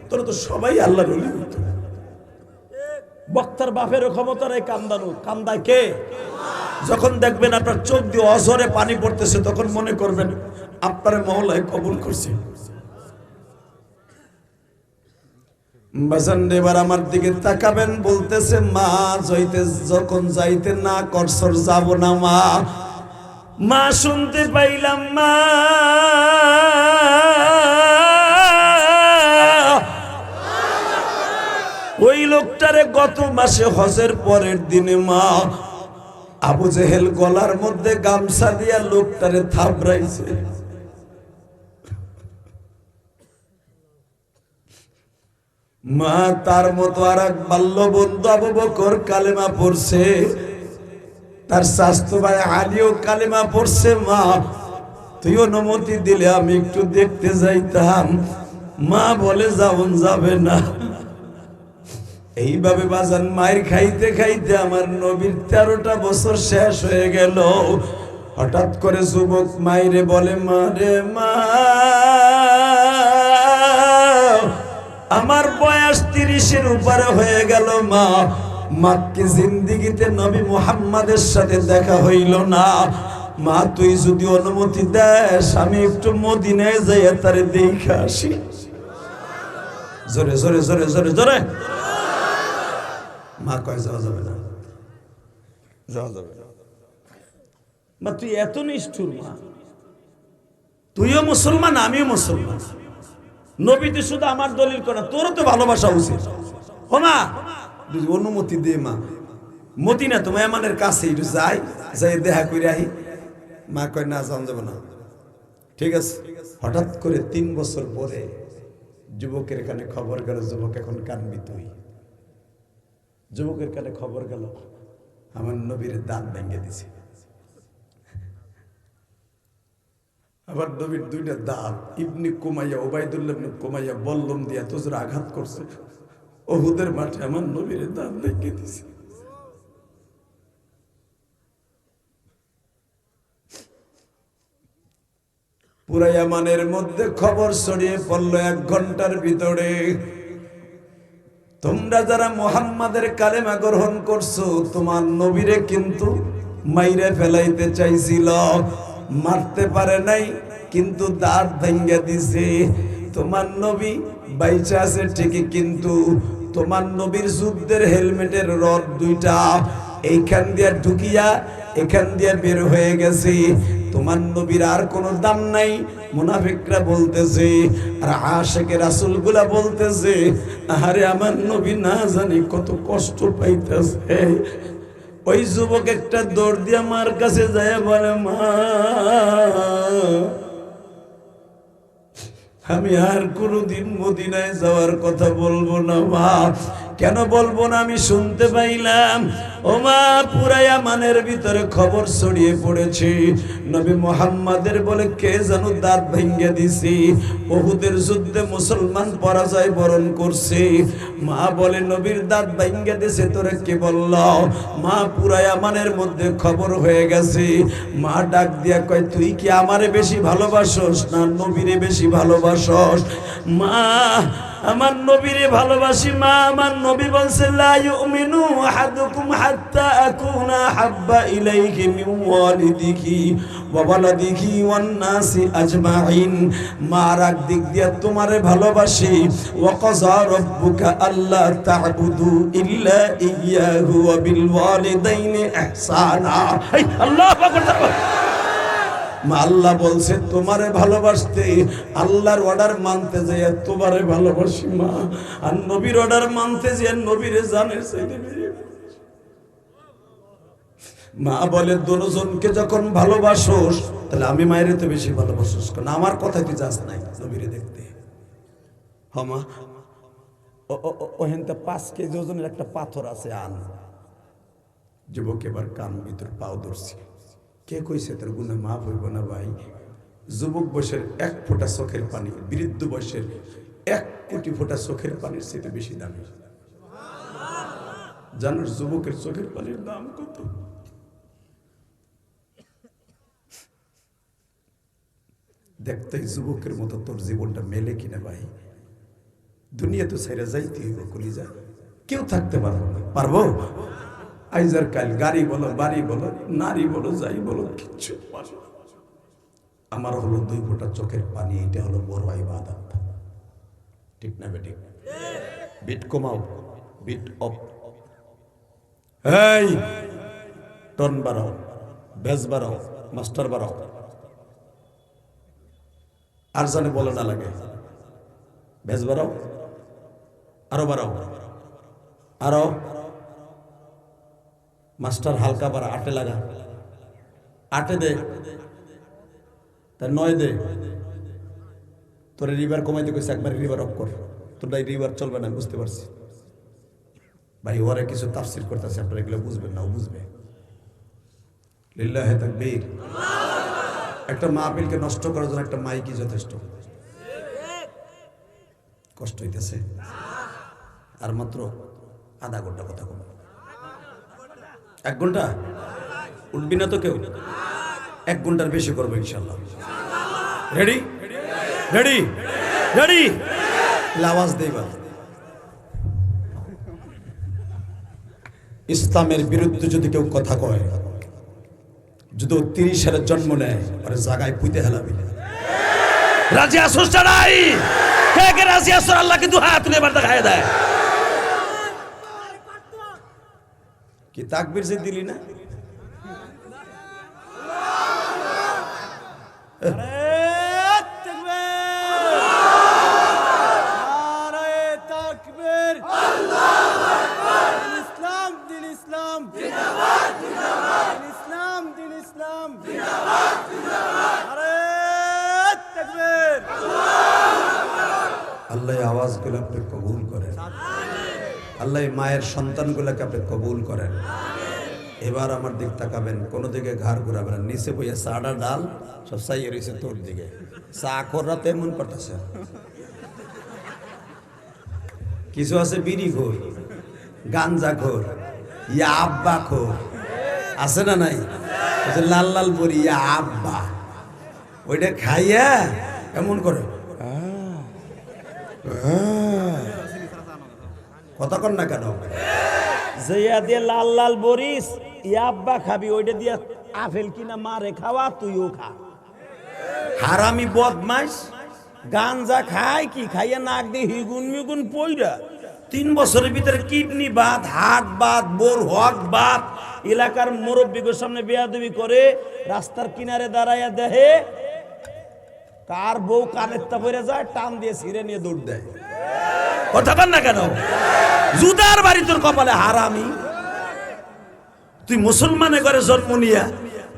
তাহলে তো সবাই আল্লাহর ওলি হইতো। বক্তার বাপেরও ক্ষমতা নেই কান্দানো, কান্দায় কে? যখন দেখবেন আপনার চোখ দিয়ে অঝরে পানি পড়তেছে, তখন মনে করবেন আপনার মহল্লায় কবুল করছে। বাজান এবার আমার দিকে তাকাবেন, বলতেছে মা যখন যাইতে না করছর যাব না মা। মা শুনতে পাইলাম মা ওই লোকটারে গত মাসে হজের পরের দিনে মা আবু জেহেল গলার মধ্যে গামছা দিয়া লোকটারে থাবড়াইছে। মা তার মতো আর এক বাল্য বন্ধু আবু বকর কালেমা পড়ছে, তার স্বাস্থ্য ভাই আলীও কালেমা পড়ছে। মা তুই অনুমতি দিলে আমি একটু দেখতে যাইতাম। মা বলে যাওন যাবে না। এইভাবে বাজান মায়ের খাইতে খাইতে আমার নবীর 13টা বছর শেষ হয়ে গেল। হঠাৎ করে যুবক মাইরে বলে, মা রে মা, আমার বয়স 30-এর উপরে হয়ে গেল মা, মাকে জিন্দিগিতে নবী মুহাম্মাদের সাথে দেখা হইল না। মা তুই যদি অনুমতি দেস আমি একটু মদিনায় যাই তারে দেখে আসি। জোরে জোরে জোরে জোরে জোরে। মা কয় যাওয়া যাবে না, যাওয়া যাবে না। মা তুই এত নিষ্ঠুর মা, তুইও মুসলমান আমিও মুসলমান, নবীতে শুধু আমার দলিল করা, তোরও তো ভালোবাসা উচিত। ও মা অনুমতি দে মা, মদিনা তো মেহমানের কাছে একটু যাই, যাই দেখা করে আহি। মা কয় না যাওয়া যাবে না। ঠিক আছে। হঠাৎ করে 3 বছর পরে যুবকের কানে খবর গেল, যুবক এখন কানবি তুই। যুবকের কানে খবর গেল আমার নবীর দাঁত ভেঙে দিছে। আবার নবীর 2টা দাঁত ইবনে কুমাইয়া, ওবাইদুল্লাহ ইবনে কুমাইয়া বল্লম দিয়া তোজরা আঘাত করছে। ওহুদের মাঠে আমার নবীর দাঁত ভেঙে দিছে। পুরা ইয়ামানের মধ্যে খবর ছড়িয়ে পড়লো 1 ঘন্টার ভিতরে। তোমরা যারা মুহাম্মাদের কালেমা গ্রহণ করছো, তোমার নবীরে কিন্তু মাইরে ফেলাইতে চাইছিল, মারতে পারে নাই, কিন্তু দাঁত ভেঙে দিছে। তোমার নবী বাইচা আছে ঠিকই, কিন্তু তোমার নবীর যুদ্ধের হেলমেটের রড 2টা এইখান দিয়া ঢুকিয়া এখান দিয়া বের হয়ে গেছে। তোমার নবীর আর কোনো দাম নাই। মুনাফিকরা বলতেছে আর আশিকে রাসূলগুলা বলতেছে, আরে আমার নবী না জানি কত কষ্ট পাইতেছে। ওই যুবক একটা দৌড় দিয়া মার কাছে যায়, বলে মা আমি আর কোনোদিন মদিনায় যাওয়ার কথা বলবো না। মা কেন বলবো না? আমি শুনতে পাইলাম ও মা পুরা ইয়ামানের ভিতরে খবর ছড়িয়ে পড়েছে, নবী মুহাম্মাদের বলে কে যেন দাঁত ভেঙে দিছে। উহুদের যুদ্ধে মুসলমান পরাজয় বরণ করছে। মা বলে নবীর দাঁত ভেঙে দিছে, তোরে কে বলল? মা পুরা ইয়ামানের মধ্যে খবর হয়ে গেছে। মা ডাক দিয়া কয়, তুই কি আমারে বেশি ভালোবাসোস না নবীরে বেশি ভালোবাসোস? মা আমার নবীরে ভালোবাসি মা। আমার নবী বলছে লা ইউমিনু আহাদুকুম হাত্তা আকুনা হাব্বা ইলাইহি মিন ওয়ালিদিহি ওয়া ওয়ালাদিহি ওয়ান নাসি আজমাইন। মা রাগ দিক দিয়া তোমারে ভালোবাসি। ওয়া কাযা রাব্বুকা আল্লা তা'বুদু ইল্লা ইয়্যাহু ওয়া বিল ওয়ালিদাইনি ইহসানা। আল্লাহু আকবার। মা আল্লাহ বলছে তোমারে ভালোবাসতে, আল্লাহর অর্ডার মানতে যাই তোমারে ভালোবাসি মা। আর নবীর অর্ডার মানতে যাই নবীরে জানের চাইতে বেশি। মা বলে দুজনকে যখন ভালোবাসোস তাহলে আমি মায়ের তো বেশি ভালোবাসোস, কারণ আমার কথা তুই যাস নাই নবীরে দেখতে। হ্যাঁ মা, ওহেনতে 5 কেজি ওজনের একটা পাথর আছে, আন। যুবক এবার কান ভিতর পাও ধরছি। কে কইছে তোর গুনাহ মাফ হইব না ভাই? যুবক বয়সের 1 ফোঁটা চোখের পানি বৃদ্ধ বয়সের 1 কোটি ফোঁটা চোখের পানির চেয়ে বেশি দামি। জানোস যুবকের চোখের পানির দাম কত? দেখতে যুবকের মতো তোর জীবনটা মেলে কিনা ভাই? দুনিয়া তো ছাইরা যাইতে হইব কলিজা, কেউ থাকতে পারবো না। পারবো? আইজার কাল গাড়ি বলো বাড়ি বলো নারী বলো যাই বলো কিচ্ছু পারবো। আমার হলো 2 ফোঁটা চোখের পানি, এটা হলো বড় ইবাদত। ঠিক না বেটি? বিট কমাও, বিট অফ। এই টন বাড়াও, বেজ বাড়াও, মাস্টার বাড়াও। আর জানে বলে না লাগে, বেজ বাড়াও, আরো বাড়াও, আরো মাস্টার হালকা বাড়া, 8 লাগা, 8 দে, তার 9 দে। তোর রিভার কমাইতে কইছে, একবার রিভার অফ কর। তোর রিভার চলবে না, বুঝতে পারছি ভাই। ওরা কিছু তাফসীর করতেছে, আপনারা এগুলো বুঝবেন না, ও বুঝবে। লিল্লাহি তাকবীর। একটা মাহফিলকে নষ্ট করার জন্য একটা মাইকই যথেষ্ট। কষ্ট হইতেছে? আর মাত্র আধা ঘন্টা কথা কম। 1 ঘন্টা উঠবি না তো কেউ? 1 ঘন্টার বেশি করবো ইনশাল্লাহ। Ready ready ready? আওয়াজ দেইবা। ইসলামের বিরুদ্ধে যদি কেউ কথা কয়, যদি 30 সালের জন্ম নেয়, আর জায়গায় পুঁতে হেলাবি।
রাজি আসুস নাই? কে কে রাজি আসুস? আল্লাহ কিন্তু হাত তুলে এবার দেখায় দেয়।
কি তাকবীর যে দিলি না? আল্লাহ আওয়াজগুলো আপনি কবুল করেন। আল্লাহ মায়ের সন্তানগুলোকে আপনি কবুল করেন। এবার আমার দিক তাকাবেন, কোনো দিকে ঘাড় ঘুরাবেন না। নিচে বইয়া চাটা ডাল সব চাইয়ে রয়েছে তোর দিকে। চা খোররা তেমন করতেছে। কিছু আছে বিড়ি খোর, গাঞ্জা খোর, ইয়া আব্বা খোর, আছে না নাই? লাল লাল বড়ি ইয়া আব্বা, ওইটা খাইয়া এমন করে কথা কর না কেন?
জয়া দিয়ে লাল লাল বরিস ইয়াব্বা খাবি, ওইটা দিয়ে আপেল কিনা মারে খাওয়া, তুইও খা।
হারামি বদমাইশ
গাঞ্জা খায় কি? খাইয়া নাক দিয়ে হিগুন মিগুন পইরা
3 বছরের ভিতরে kidney Baat, heart Baat, bore হক বাত।
এলাকার মুরব্বীদের সামনে বেয়াদবি করে, রাস্তার কিনারে দাঁড়াইয়া দেহে কার বউ কানের তা পড়ে যায়, টান দিয়ে ছিঁড়ে নিয়ে দৌড় দেয়।
কথা কর না কেন? জুতার বাড়ি তোর কপালে হারামি। তুই মুসলমানে ঘরে জন্ম নিয়া,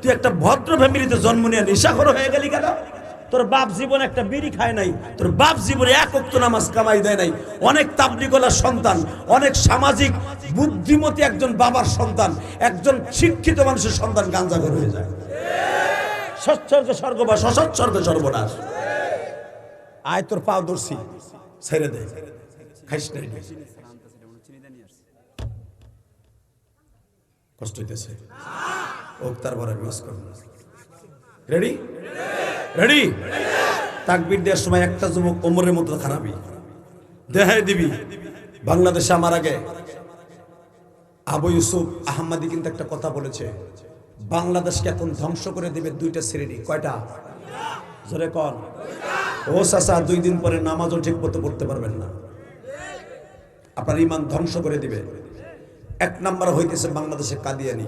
তুই একটা ভদ্র ফ্যামিলিতে জন্ম নিয়া নেশাখোর হয়ে গেলি কেন?
তোর বাপ জীবন একটা বিড়ি খায় নাই,
তোর বাপ জীবনে 1 ওয়াক্ত নামাজ কামাই দেয় নাই। অনেক তাবলীগওয়ালার সন্তান, অনেক সামাজিক বুদ্ধিমতী একজন বাবার সন্তান, একজন শিক্ষিত মানুষের সন্তান গাঞ্জাখোর হয়ে যায়।
সচ্ছর্গ স্বর্গবাস,
সৎসর্গ সর্বনাশ। আয় তোর পাও দর্শি ছেড়ে দে, খাইস নাই। কষ্ট হইতেছে ও, তারপরে মিস করব। Ready ready? তাকবীর দেওয়ার সময় একটা যুবক ওমরের মতো খারাপই দেখাই দিবি। বাংলাদেশে আমার আগে আবু ইউসুফ আহমদি কিন্তু একটা কথা বলেছে, বাংলাদেশকে এখন ধ্বংস করে দিবে 2টা শ্রেণী। কয়টা? জোরে কন। ও চাচা, 2 দিন পরে নামাজও ঠিক মতো পড়তে পারবেন না, আপনার ইমান ধ্বংস করে দিবে। 1 নাম্বার হইতেছে বাংলাদেশে কাদিয়ানি।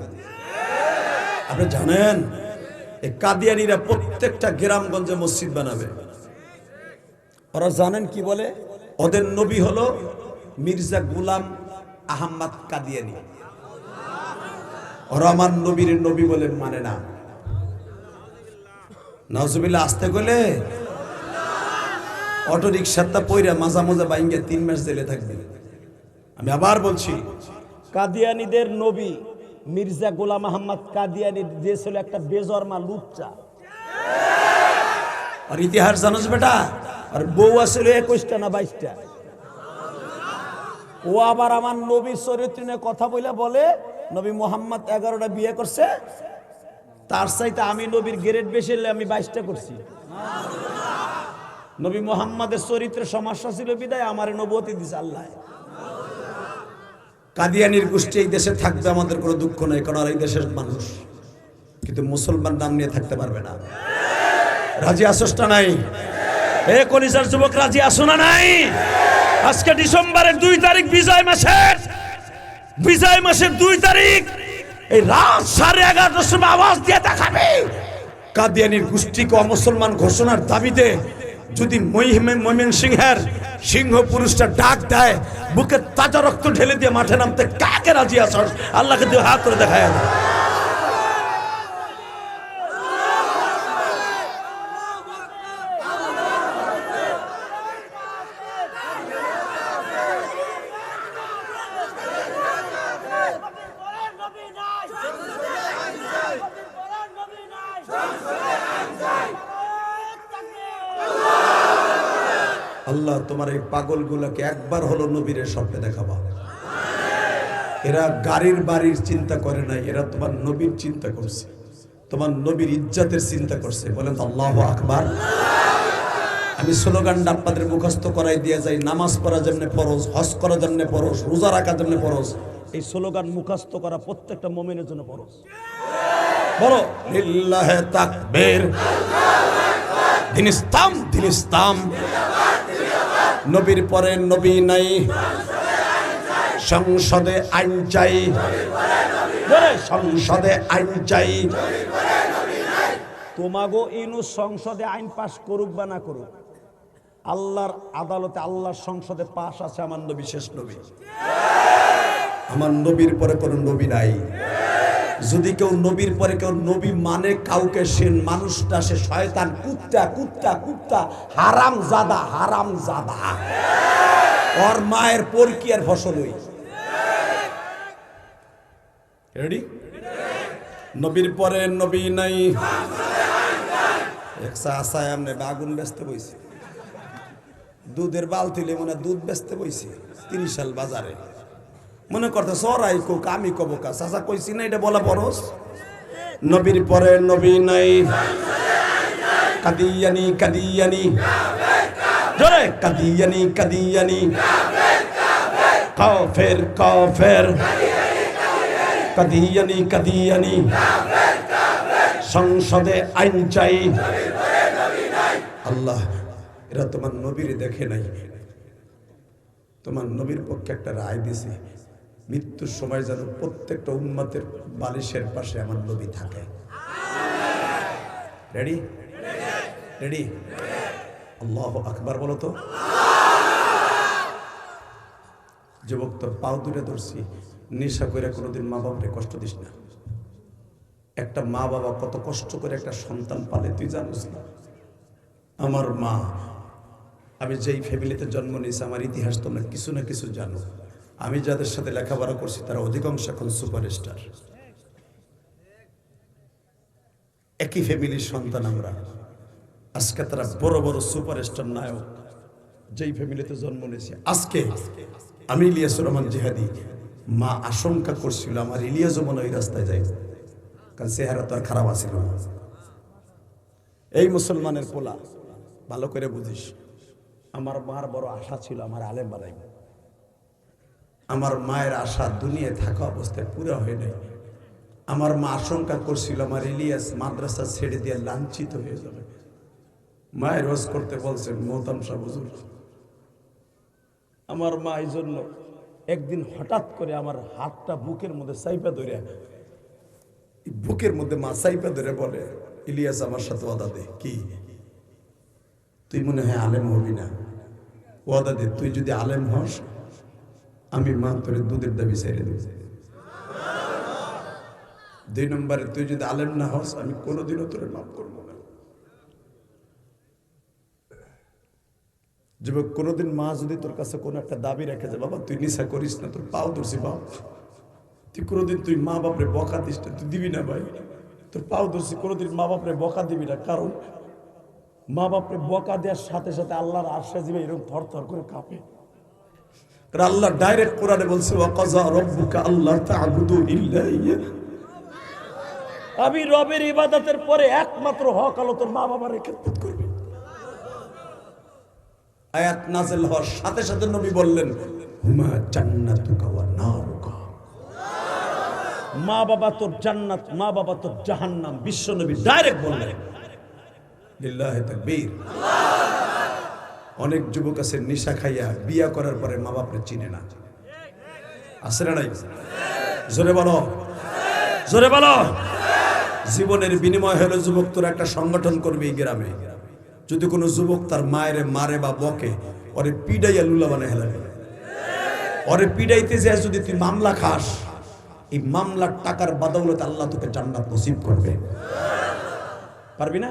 আপনি জানেন এই কাদিয়ানিরা প্রত্যেকটা গ্রামগঞ্জে মসজিদ বানাবে। ওরা জানেন কি বলে? ওদের নবী হলো মির্জা গোলাম আহমদ কাদিয়ানি। ওরা আমার নবীর নবী বলে মানে না। নাউজুবিল্লাহ। আসতে গেলে অটো রিক্সাটা পইরা মাজা মাজা বাইঙ্গে 3 মাস জেলে থাকবে। আমি আবার বলছি,
কাদিয়ানীদের নবী মির্জা গোলাম আহমদ কাদিয়ানি দিয়েছিল একটা বেজরমা লুচ্চা।
আর ইতিহাস জানোস বেটা? আর বউ আসলে
21টা না 22টা। ও আবার আমার নবীর চরিত্র নিয়ে কথা বলে নবী মোহাম্মদ 11টা বিয়ে করছে, তার চাইতে আমি নবীর গ্রেড বেশি হলে আমি 22টা করছি। নবী মোহাম্মদের চরিত্রের সমস্যা ছিল বিদায় আমার নবুয়তি দিছে আল্লাহ।
কাদিয়ানির গোষ্ঠী এই দেশে থাকবে, আমাদের কোনো দুঃখ নেই, কারণ আর এই দেশের মানুষ, কিন্তু মুসলমান নাম নিয়ে থাকতে পারবে না। রাজি আসোসটা নাই?
এ কলিজার যুবক রাজি আসো না নাই? আজকে ডিসেম্বরের 2 তারিখ, বিজয় মাসের 2 তারিখ, এই রাত 11:30টার সময় আওয়াজ দিয়ে দেখাবে
কাদিয়ানির গোষ্ঠীকে অমুসলমান ঘোষণার দাবিতে যদি ময়মনসিংহের সিংহ পুরুষটা ডাক দেয়, বুকে তাজা রক্ত ঢেলে দিয়ে মাঠে নামতে কাকে রাজি আসস? আল্লাহকে দিয়ে হাত করে দেখায়। আল্লাহ তোমার এই পাগলগুলোকে একবার হলো নবীর স্বপ্নে দেখাবা। এরা গাড়ির বাড়ির চিন্তা করে নাই, এরা তোমার নবীর চিন্তা করছে, তোমার নবীর ইজ্জতের চিন্তা করছে। বলেন আল্লাহু আকবার। আমি স্লোগানটা আপনাদের মুখস্থ করাই দিয়ে যাই, নামাজ পড়া যেমনে ফরজ, হজ করা যেমনে ফরজ, রোজা রাখা যেমনে ফরজ, এই স্লোগান মুখস্থ করা প্রত্যেকটা মুমিনের জন্য ফরজ। বলো লিল্লাহে তাকবীর, দিন ইসলাম, দিন ইসলাম। নবীর পরে নবী নাই, সংসদে আইন চাই, সংসদে আইন চাই। তোমাগো ইউনূস সংসদে আইন পাশ করুক বা না করুক, আল্লাহর আদালতে আল্লাহর সংসদে পাশ আছে আমার নবী, শেষ নবী। আমার নবীর পরে কোনো নবী নাই। যদি কেউ নবীর পরে কেউ নবী মানে কাউকে, সে মানুষটা সে শয়তান, কুত্তা কুত্তা কুত্তা, হারাম জাদা, হারাম জাদা। ওর মায়ের পরকিয়ার ফসল হই। রেডি? নবীর পরে নবী নাই। একসা আসায় আমনে বাগুন বেচতে বইছে, দুধের বালতিলে মনে দুধ বেচতে বইছে 30 সাল বাজারে। মনে করতে সরাই কোক আমি কব কা চাচা কইছি না, এটা বলা পরস। নবীর পরে নবী নাই। কাদিয়ানি কাদিয়ানি, জোরে কাদিয়ানি কাদিয়ানি, কাফের কাফের, কাদিয়ানি কাদিয়ানি। সংসদে আইন চাই। আল্লাহ, এরা তোমার নবীর দেখে নাই, তোমার নবীর পক্ষে একটা রায় দিছে, মৃত্যুর সময় যেন প্রত্যেকটা উম্মতের বালিশের পাশে আমার নবী থাকে। রেডি? রেডি? আল্লাহু আকবার বলো তো। যুবক, তোর পাও দূরে ধরছি, নেশা করে কোনোদিন মা বাবাকে কষ্ট দিস না। একটা মা বাবা কত কষ্ট করে একটা সন্তান পালে তুই জানিস না। আমার মা, আমি যেই ফ্যামিলিতে জন্ম নিয়েছি, আমার ইতিহাস তোমরা কিছু না কিছু জানো। আমি যাদের সাথে লেখাপড়া করছি তারা অধিকাংশ এখন সুপারস্টার। একই ফ্যামিলির সন্তান আমরা, আজকে তারা বড় বড় সুপারস্টার নায়ক। যেই ফ্যামিলিতে জন্ম নিয়েছি, আজকে আমি ইলিয়াসুর রহমান জিহাদি, মা আশঙ্কা করছিল আমার ইলিয়াসও মনে ওই রাস্তায় যাই, কারণ চেহারা তো আর খারাপ আছিল না। এই মুসলমানের পোলা, ভালো করে বুঝিস, আমার মার বড় আশা ছিল আমার আলেম বানাইব। আমার মায়ের আশা দুনিয়ায় থাকা অবস্থায় পুরো হয় নাই। আমার মা আশঙ্কা করছিল আমার ইলিয়াস মাদ্রাসা ছেড়ে দিয়ে লাঞ্ছিত হয়ে যাবে। মায়ের রোজ করতে বলছেন মোহতাম সাহেব হুজুর। আমার মা এই জন্য একদিন হঠাৎ করে আমার হাতটা বুকের মধ্যে চাইপা ধরে, বুকের মধ্যে মা চাইপা ধরে বলে, ইলিয়াস আমার সাথে ওয়াদা দে। কি? তুই মনে হয় আলেম হবি না, ওয়াদা দে, তুই যদি আলেম হস আমি মা তোরে দুধের দাবি ছেড়ে দেব। 2 নম্বরে, তুই যদি আলেম না হস আমি কোনোদিনও তোরে মাফ করবো না। যুবক, কোনোদিন মা যদি তোর কাছে কোনো একটা দাবি রেখে যে বাবা তুই নিশা করিস না, তোর পাও ধরছি বাপ, তুই কোনোদিন তুই মা বাপরে বকা দিস না, তুই দিবি না ভাই। তোর পাও ধরছি, কোনোদিন মা বাপরে বকা দিবি না, কারণ মা বাপরে বকা দেওয়ার সাথে সাথে আল্লাহর আশ্বাস দিবে এরকম থর থর করে কাঁপে। আল্লাহ ডাইরেক্ট কোরআনে বলছে, ওয়াকাযা রাব্বুকা আল্লা তা'বুদু ইল্লা ইয়্যাহ। আমি রবের ইবাদতের পরে একমাত্র হক হলো তোর মা বাবার খেদমত করবে। আয়াত নাযিল হওয়ার সাথে সাথে নবী বললেন, হুমা জান্নাতুকা ওয়া নারুকা। মা বাবা তোর জান্নাত, মা বাবা তোর জাহান্নাম। বিশ্ব নবী ডাইরেক্ট বললেন। লিল্লাহি তাকবীর। অনেক যুবক আছে নেশা খাইয়া বিয়া করার পরে মা বাপরে চিনে না, আছে না নাই? জোরে বলো, জোরে বলো। জীবনের বিনিময় হলো যুবক তোর একটা সংগঠন করবে এই গ্রামে। যদি কোনো যুবক তার মায়ের মারে বা বকে, ওরে পিডাইয়া লুলা বানায় হেলাবে। ওরে পিডাইতে যায় যদি তুই মামলা খাস, এই মামলার টাকার বদৌলতে আল্লাহ তোকে জান্নাত নসিব করবে। পারবি না?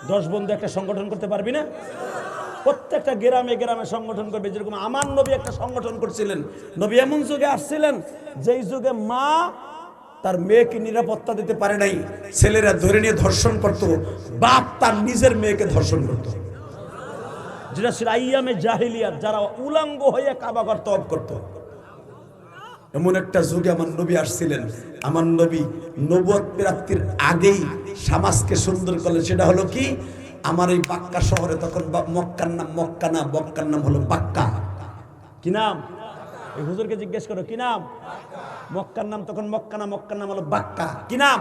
10 বন্ধু একটা সংগঠন করতে পারবি না? প্রত্যেকটা গ্রামে গ্রামে সংগঠন করবে। যেরকম আমার নবী একটা সংগঠন করছিলেন। নবী এমন যুগে আসছিলেন যেই যুগে মা তার মেয়েকে নিরাপত্তা দিতে পারে নাই, ছেলেরা ধরে নিয়ে ধর্ষণ করত, বাপ তার নিজের মেয়েকে ধর্ষণ করত।
যেটা ছিল আইয়ামে জাহিলিয়াত, যারা উলাঙ্গ হয়ে কাবাঘর তওয়াফ করত।
এমন একটা যুগে আমার নবী আসছিলেন। আমার নবী নবুয়ত প্রাপ্তির আগেই সমাজকে সুন্দর করলেন। সেটা হলো কি, আমার এই বাক্কা শহরে তখন মক্কার নাম মক্কা না, মক্কার নাম হলো বাক্কা।
কি নাম? এই হুজুরকে জিজ্ঞেস করো কি নাম? মক্কার নাম তখন মক্কা না, মক্কার নাম হলো বাক্কা। কি নাম?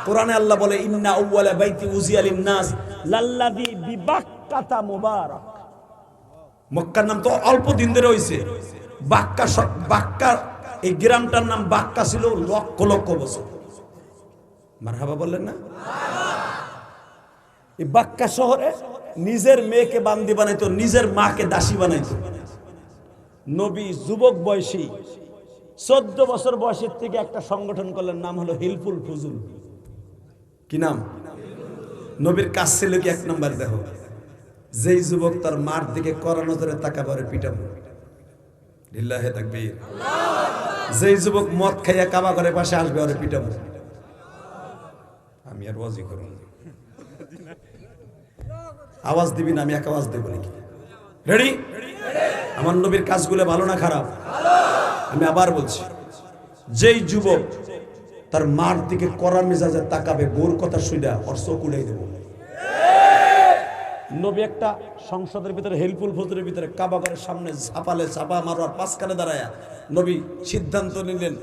কোরআনে আল্লাহ বলে ইন্না আউওয়ালা বাইতি উযিয়া লিন-নাস
লাল্লাযী বিবাক্কাতা মুবারাক।
মক্কার নাম তো অল্প দিন ধরে হইছে। বাক্কা বাক্কা এই গ্রামটার নাম বাক্কা ছিল লক্ষ লক্ষ বছর। মারহাবা বললেন না?
এই বাক্কা শহরে নিজের মেয়েকে বান্দি বানাইতো, নিজের মাকে দাসী বানাইতো। নবী যুবক বয়সী 14 বছর বয়সের থেকে একটা সংগঠন করলেন, নাম হলো হিলফুল ফুজুল।
কি নাম? নবীর কাজ ছিল কি, এক নম্বর দেখো, যেই যুবক তার মার দিকে কড়া নজরে তাকাবে পিটাবো। লিল্লাহে তাকবীর। যেই যুবক মদ খাইয়া কাবা করে পাশে আসবে ওরে পিটাবো। আমি আর ওয়াজি করব না। আওয়াজ দিবি না? আমি এক আওয়াজ দেব নাকি? রেডি? আমার নবীর কাজগুলো ভালো না খারাপ? আমি আবার বলছি, যেই যুবক তার মার দিকে কড়া মেজাজে তাকাবে, বোর কথা শুইনা ওর চোখ উড়াই দেব।
নবী একটা সংসদের ভিতরে হেলফুল ফজরের ভিতরে কাবাগরের সামনে ঝাপালে ঝাপা মারার পাঁচখানে দাঁড়ায়া নবী সিদ্ধান্ত নিলেন,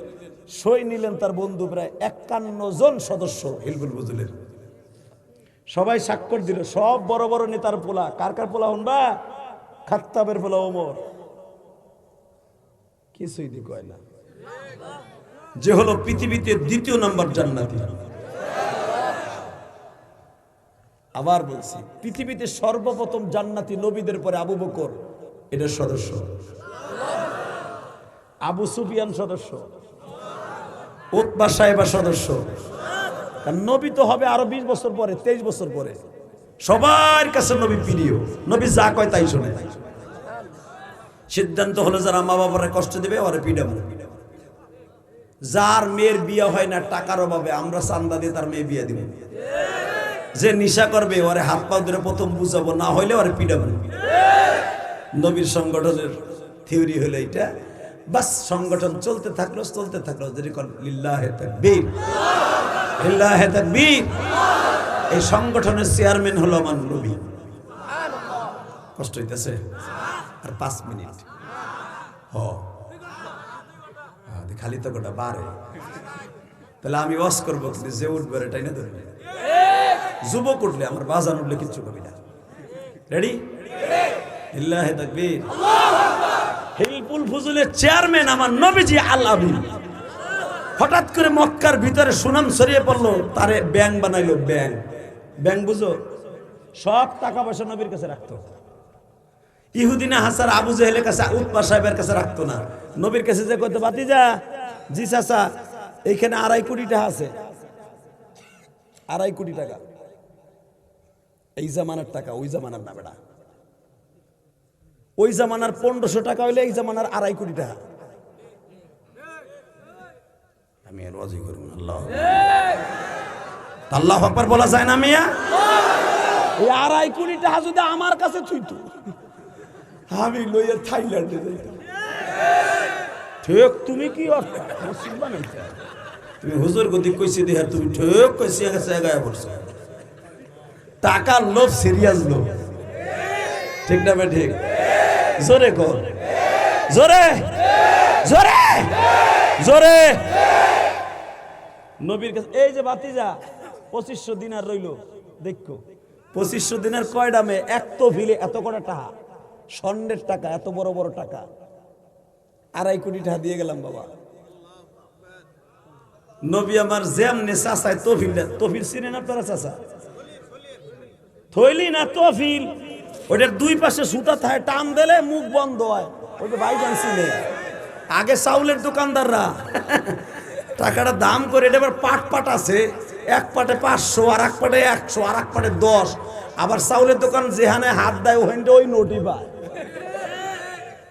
সই নিলেন তার বন্ধু প্রায় 51 জন সদস্য
হিলফুল ফজলের।
সবাই স্বাক্ষর দিল, সব বড় বড় নেতার পোলা। কার কার পোলা হনবা? খাত্তাবের পোলা ওমর। কিছুই দি কয় না,
যে হলো পৃথিবীতে 2 নম্বর জান্নাতি।
আবার বলছি, পৃথিবীতে সর্বপ্রথম জান্নাতি নবীদের পরে আবু বকর,
এটার সদস্য।
আবু সুফিয়ান সদস্য,
উতবা সাহেবা সদস্য।
কারণ নবী তো হবে আরো 20 বছর পরে, 23 বছর পরে।
সবার কাছে নবী প্রিয়, নবী যা কয় তাই শোনে। সিদ্ধান্ত হলো যারা মা বাবারে কষ্ট দিবে ওরে পিডাবো। যার মেয়ের বিয়ে হয় না টাকার অভাবে, আমরা চান্দা দিয়ে তার মেয়ে বিয়ে দিব। যে নিশা করবে ওরে হাত পা ধরে প্রথম বুঝাবো, না হইলে ওরে পিডাবো। নবীর সংগঠনের থিওরি হলো এটা। বাস সংগঠন চলতে থাকলো চলতে থাকলো। যেরকম লিল্লাহে তাকবীর, লিল্লাহে তাকবীর। এই সংগঠনের চেয়ারম্যান হলো আমার নবী। কষ্ট হইতেছে? আর 5 মিনিট খালি তো গোটা বারে। তাহলে আমি ওয়াজ করবো, কিন্তু যে উঠবে এটাই না ধরবে। যুবক উঠলে, আমার বাজান উঠলে কিচ্ছু কবি না। রেডি? লিল্লাহে তাকবীর।
হিলফুল ফুজুলের চেয়ারম্যান আমার নবীজি আল আমিন।
হঠাৎ করে মক্কার ভিতরে সুনাম ছড়িয়ে পড়লো, তারে ব্যাং বানাইলো। ব্যাং, ব্যাং বুঝো?
সব টাকা পয়সা নবীর কাছে রাখতো।
ইহুদিনা হাসার আবু জেহেলের কাছে, উতবা সাহেবের কাছে রাখতো না।
নবীর কাছে যে কত বাতিজা, জি চাচা এইখানে 2.5 কোটি টাকা আছে। 2.5 কোটি টাকা এই জামানার টাকা, ওই জামানার না বেটা। ওই জামানার 1500 টাকা হইলে এই জামানার 2.5 কোটি টাকা।
আমি আর ওয়াজি করব না। আল্লাহু আকবার বলা যায় না মিয়া?
এই 2.5 কোটি টাকা যদি আমার কাছে থুইতো, আমি লইয়া থাইল্যান্ডে যাইতাম। ঠিক? তুমি কি অর্থ
তুমি হুজুর গদি কইছি দেহার, তুমি ঠিক কইছি জায়গায় পড়ছো। টাকার লোভ সিরিয়াস লোভ, ঠিক না বে? ঠিক? জোরে কর,
জোরে জোরে জোরে। নবীর কাছে এই যে বাতিজা 2500 দিনার রইলো, দেখো
2500 দিনের কয়টা মেয়ে?
এক তো ভিলে এত করে টাকা, স্বর্ণের টাকা, এত বড় বড় টাকা। 2.5 কোটি টাকা দিয়ে গেলাম বাবা।
নবী আমার যেমনে চাচায় তফিল,
তফিল চিনেন আপনারা? চাচা থইলি না তফিল, ওইটার 2 পাশে সুতা থাকে, টান দিলে মুখ বন্ধ হয়। ওইটা ভাইজান চিনে।
আগে চাউলের দোকানদাররা টাকাটা দাম করে, এটা আবার পাট পাট আছে। এক পাটে 500, আর এক পাটে 100, আর এক পাটে 10। আবার চাউলের দোকান যেখানে হাত দেয় ওখানে ওই নোটি পায়।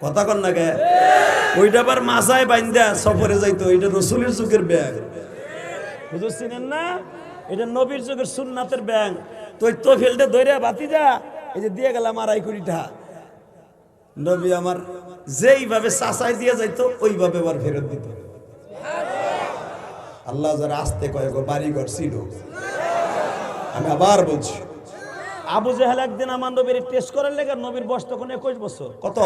কথা কন না কে? ওইটা আবার মাথায় বাইন্দা সফরে যাইতো। এটা রসুলের যুগের ব্যাগ,
হুজুর চিনেন না? এটা নবীর যুগের সুন্নাতের ব্যাংক। তো ওই তফিলটা ধরে বাতিজা এই যে দিয়ে গেলাম 2.5 কোটি টাকা।
নবী আমার যেইভাবে চাচাই দিয়ে যাইতো ওইভাবে আবার ফেরত দিত। আল্লাহ যারা আসতে কয়েক বাড়িঘর ছিল। আমি আবার বলছি,
আবু জেহেল একদিন আমার নবীর টেস্ট করার লেগে, নবীর বয়স তখন 21 বছর।
কত?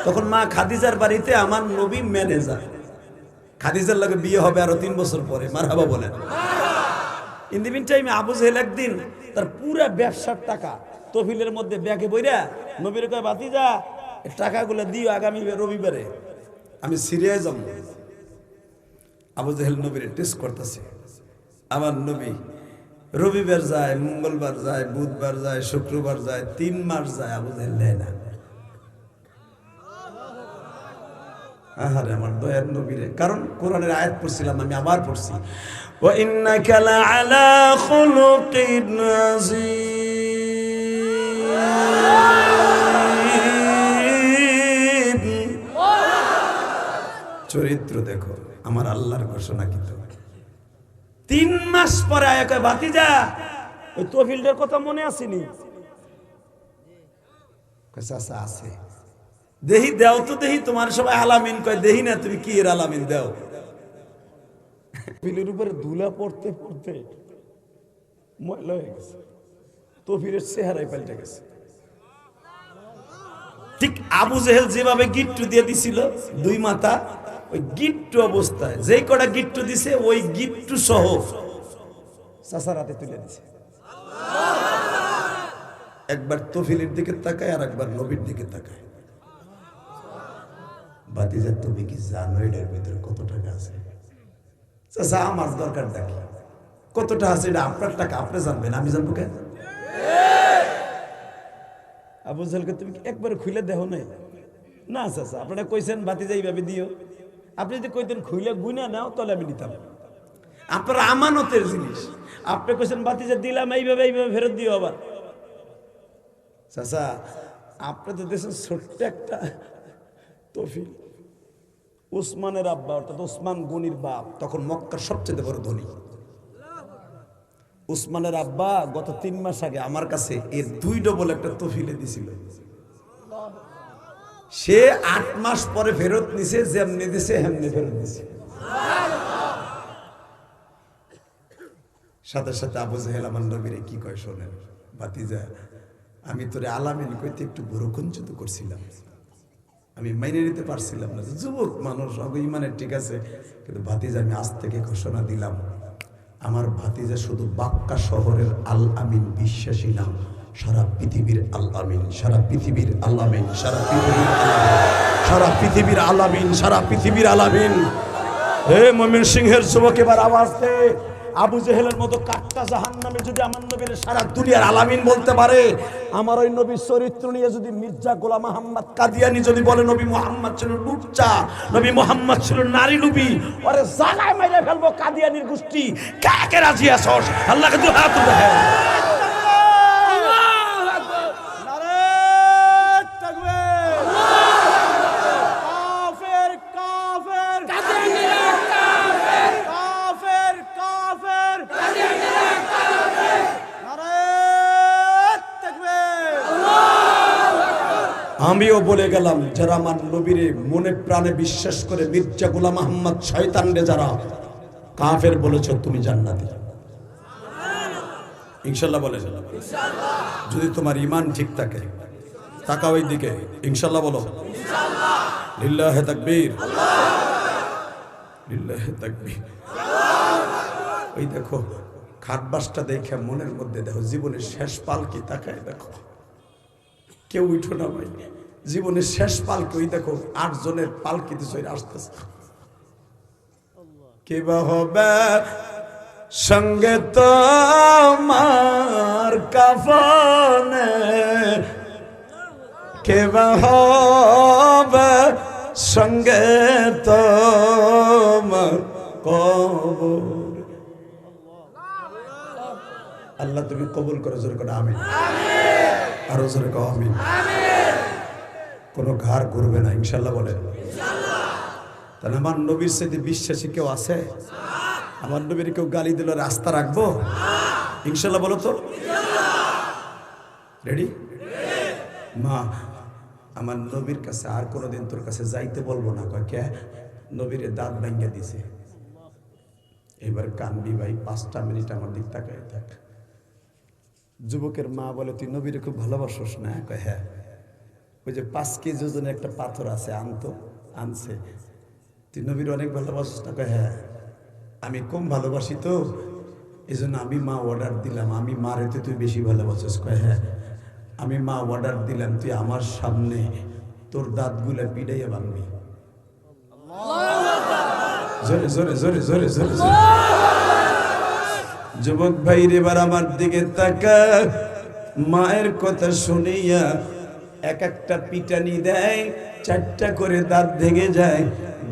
তখন মা খাদিজার বাড়িতে আমার নবী ম্যানেজার। খাদিজার লাগে বিয়ে হবে আরো 3 বছর পরে, মারহাবা বলেন। ইন দি মিন টাইমে আবু জেহেল একদিন তার পুরা ব্যবসার টাকা তহবিলের মধ্যে ব্যাগে বইরা নবীর কয়, ভাতিজা এই টাকাগুলো দিও আগামী রবিবারে আমি সিরিয়ায় যাব। আবু জেহেল নবীর টেস্ট করতেছে। আমার নবী রবিবার যায়, মঙ্গলবার যায়, বুধবার যায়, শুক্রবার যায়, 3 মাস যায়, আবু জেহেল নেয় না। আহারে আমার দয়ার নবীরে, কারণ কোরআনের আয়াত পড়ছিলাম, আমি আবার পড়ছি, ওয়া ইন্নাকা লাআলা খুলুকিন আযীম। চরিত্র দেখো, আমার আল্লাহর ঘোষণা কিন্তু। 3 মাস পরে আয়া কয়, ভাতিজা ওই তহবিলটার কথা মনে আসেনি? চাচা আছে, দেহি দেও তো, দেহি তোমার সবাই আলামিন কয়, দেহি না তুমি কি এর আলামিন দেও।
তহবিলের উপরে ধুলা পড়তে পড়তে ময়লা হয়ে গেছে, তহবিলের চেহারাই পাল্টে গেছে।
ঠিক আবু জেহেল যেভাবে গিট্টু দিয়ে দিছিল 2 মাথা, ওই গিট্টু অবস্থায় যেই কটা গিট্টু দিছে ওই গিট্টু সহ চাচার হাতে তুলে দিছে। একবার তহবিলের দিকে তাকায় আর একবার নবীর দিকে তাকায়। ভাতিজা তুমি কি জানো এটার ভিতরে কত টাকা আছে? চাচা আমার দরকারটা কি? কতটা আছে এটা আপনার টাকা, আপনি জানবেন, আমি জানবো কেন?
আবু জেহেলকে তুমি একবার খুলে দেখো নাই? না চাচা, আপনারা কইছেন ভাতিজা এইভাবে দিও, আপনি যদি কইতেন খুলে গুনা নাও তাহলে আমি নিতাম।
আপনার আমানতের জিনিস,
আপনি কইছেন ভাতিজা দিলাম এইভাবে এইভাবে ফেরত দিও আবার।
চাচা
আপনি তো দেখছেন ছোট্ট একটা তহবিল, উসমানের আব্বা অর্থাৎ উসমান গনির বাপ
তখন মক্কার সবচেয়ে বড় ধনী
উসমানের আব্বা গত 3 মাস আগে
আমার কাছে এর 2 ডবল একটা তহবিলে দিছিল। সে 8 মাস পরে ফেরত নিছে, যেমনি দিছে হেমনি ফেরত দিছে। সাথে সাথে আবু জেহেল আমার নবীরে কি কয় শোনেন, ভাতিজা আমি তোরে আলামিন কইতে একটু বড়কঞ্চিত করছিলাম, আমি মাইনে নিতে পারছিলাম না, যুবক মানুষ ইমানের ঠিক আছে, কিন্তু ভাতিজা আমি আজ থেকে ঘোষণা দিলাম, আমার ভাতিজা শুধু বাক্কা শহরের আল আমিন বিশ্বাসী না, সারা পৃথিবীর আল আমিন, সারা পৃথিবীর আল আমিন, সারা পৃথিবীর সারা পৃথিবীর আল আমিন, সারা পৃথিবীর আল আমিন।
হে মুমিন সিংহের যুবক এবার আওয়াজ দে, আবু জেহেলের মতো কাটটা জাহান্নামে যদি আমার নবীর সারা দুনিয়ার আলামিন বলতে পারে, আমার ওই নবীর চরিত্র নিয়ে যদি মির্জা গোলাম মোহাম্মদ কাদিয়ানি যদি বলে নবী মুহাম্মদ ছিল লুচ্চা, নবী মুহাম্মদ ছিল নারী লুবি, ওরে জায়গায় মেরে ফেলবো কাদিয়ানির গোষ্ঠী। কাকে রাজি আছস? আল্লাহকে দুই হাত তুলে দেয়।
আমিও বলে গেলাম, যারা আমার নবীরে মনে প্রাণে বিশ্বাস করে মির্জা গোলাম আহমদ শয়তানরে যারা কাফের বলেছ, তুমি জান্নাতি ইনশাআল্লাহ বলে। যদি তোমার ঈমান ঠিক থাকে, তাকাও ওই দিকে, ইনশাআল্লাহ বলো। লিল্লাহে তাকবীর, লিল্লাহে তাকবীর। ওই দেখো খাটবাসটা দেখে মনের মধ্যে দেখো জীবনের শেষ পাল কি, তাকায় দেখো, কেউ উঠো না ভাই, জীবনের শেষ পালকি, ওই দেখো 8 জনের পালকিতে চলে আসতেছে। কে বা হবে সঙ্গে তোমার কাফনে, কে বা হবে সঙ্গে তোমার কবর। আল্লাহ তুমি কবুল করো, জোরে করে আমিন, আরো জোরে কও আমিন। কোনো ঘাড় ঘুরবে না ইনশাল্লাহ বলে। তাহলে আমার নবীর সাথে বিশ্বাসী কেউ আছে? আমার নবীর কেউ গালি দিল রাস্তা রাখবো? ইনশাল্লাহ বলো তো, রেডি? মা আমার নবীর কাছে আর কোনোদিন তোর কাছে যাইতে বলবো না। কয় কে? নবীরে দাঁত ভাঙ্গা দিছে। এবার কান্দি ভাই 5টা মিনিট আমার দিক তাকায় থাক। যুবকের মা বলে, তুই নবীরে খুব ভালোবাসোস না? কয় হ্যাঁ। ওই যে 5 কেজি ওজনের একটা পাথর আছে, আনছে। তুই নবীর অনেক ভালোবাসিস না? কয় হ্যাঁ। আমি কম ভালোবাসি তো, এই জন্য আমি মা অর্ডার দিলাম, আমি মারেতে তুই বেশি ভালোবাসিস? কয় হ্যাঁ। আমি মা অর্ডার দিলাম, তুই আমার সামনে তোর দাঁতগুলা পিড়াইয়া ভাঙবি। জোরে জোরে জোরে জোরে জোরে জোরে। যুবক ভাই এবার আমার দিকে তাকা। মায়ের কথা শুনিয়া এক একটা পিটানি দেয়, 4টা করে দাঁত ভেঙে যায়।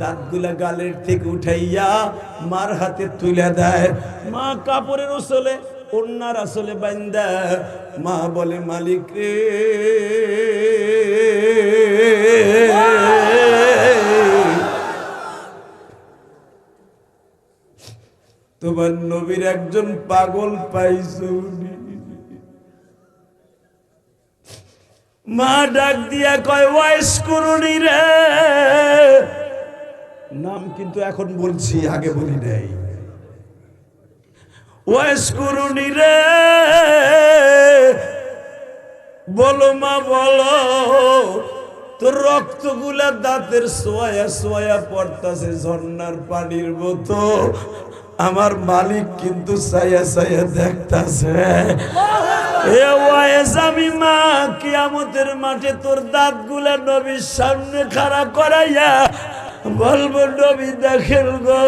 দাঁতগুলা গালের থেকে উঠাইয়া মার হাতে তুলে দেয়। মা কাপড়ের ওসলে ওন্নার আসলে বান্দা মা বলে, মালিক রে, তোমার নবীর একজন পাগল পাইছো। মা ডাক দিয়া কয়, ওয়াইস করুনি রে। নাম কিন্তু এখন বলছি, আগে বলি নাই। ওয়াইস করুনি রে, বলো মা বলো, তোর রক্তগুলা দাঁতের সোয়া সোয়া পড়তাছে ঝর্ণার পানির মতো। আমার মালিক কিন্তু ছায়া ছায়া দেখতাছে। এ ওয়াইস, আমি মা কিয়ামতের মাঠে তোর দাঁতগুলা নবীর সামনে খাড়া করাইয়া বলবো, নবী দেখেন গো,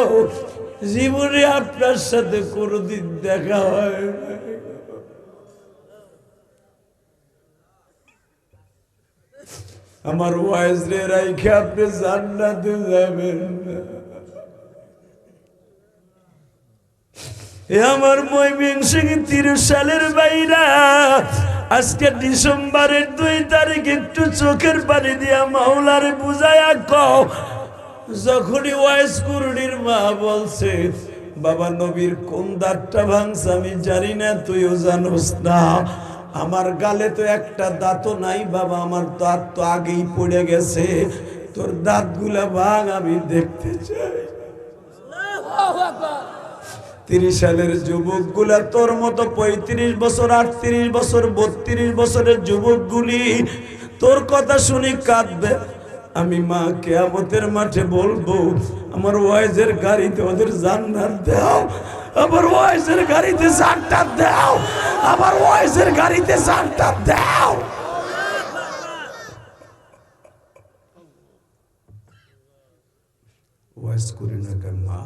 জীবনে আপনার সাথে কোনদিন দেখা হয় না। আমার ওয়াইস রে রাইখে আপনি জান্নাতে যাবেন না। আমার ময়মনসিংহ 30 সালের বাইরা, আজকে ডিসেম্বরের 2 তারিখ একটু চোখের পানি দিয়া মাওলারে বুঝায়া কও, যখনই ওয়াইস কুরুনির মা বলছে, বাবা নবীর কোন দাঁতটা ভাঙছে আমি জানি না, তুইও জানোস না। আমার গালে তো একটা দাঁতও নাই বাবা, আমার দাঁত তো আগেই পড়ে গেছে। তোর দাঁতগুলা ভাঙ, আমি দেখতে চাই। 30 সালের যুবকগুলা তোর মতো 35 বছর, 38 বছর, 32 বছরের যুবকগুলি তোর কথা শুনি কাঁদবে। আমি মা কিয়ামতের মাঠে বলবো, আমার ওয়াইজের গাড়িতে ওদের জান্নাত দাও, আমার ওয়াইজের গাড়িতে জান্নাত দাও, আমার ওয়াইজের গাড়িতে জান্নাত দাও। ওয়াইজ করি না কেন মা?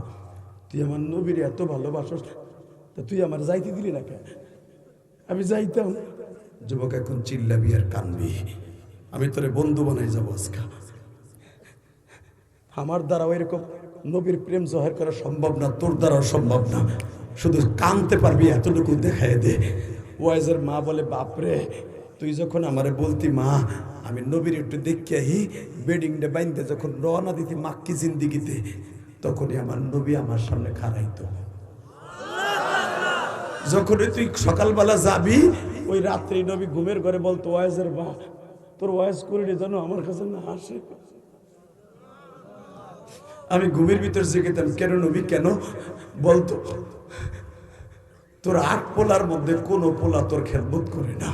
তুই আমার নবীর এত ভালোবাসস, তা তুই আমার যাইতে দিলি না কেন? আমি যাইতাম। যুবক এখন চিল্লাবি আর কানবি, আমি তোরে বন্ধু বানাই যাবো আজকে। আমার দ্বারাও এরকম নবীর প্রেম জোহার করা সম্ভব না, তোর দ্বারাও সম্ভব না, শুধু কানতে পারবি এতটুকু দেখায় দে। ওয়াইজের মা বলে, বাপরে, তুই যখন আমারে বলতি মা আমি নবীর একটু দেখে আহি, বেডিংটা বাইন্দে যখন রওনা দিতি মাক্কি জিন্দিগিতে, তখনই আমার নবী আমার সামনে খাড়াইতো। যখনই তুই সকালবেলা যাবি, ওই রাত্রি নবী ঘুমের ঘরে বলতো, ওয়াইজের মা তোর ওয়াইজ করিনি জানো, আমার কাছে না আসে। আমি ঘুমের ভিতর জেগেতাম, কেন নবী কেন? বলতো, তোর 8 পোলার মধ্যে কোন পোলা তোর খেদমত করে না।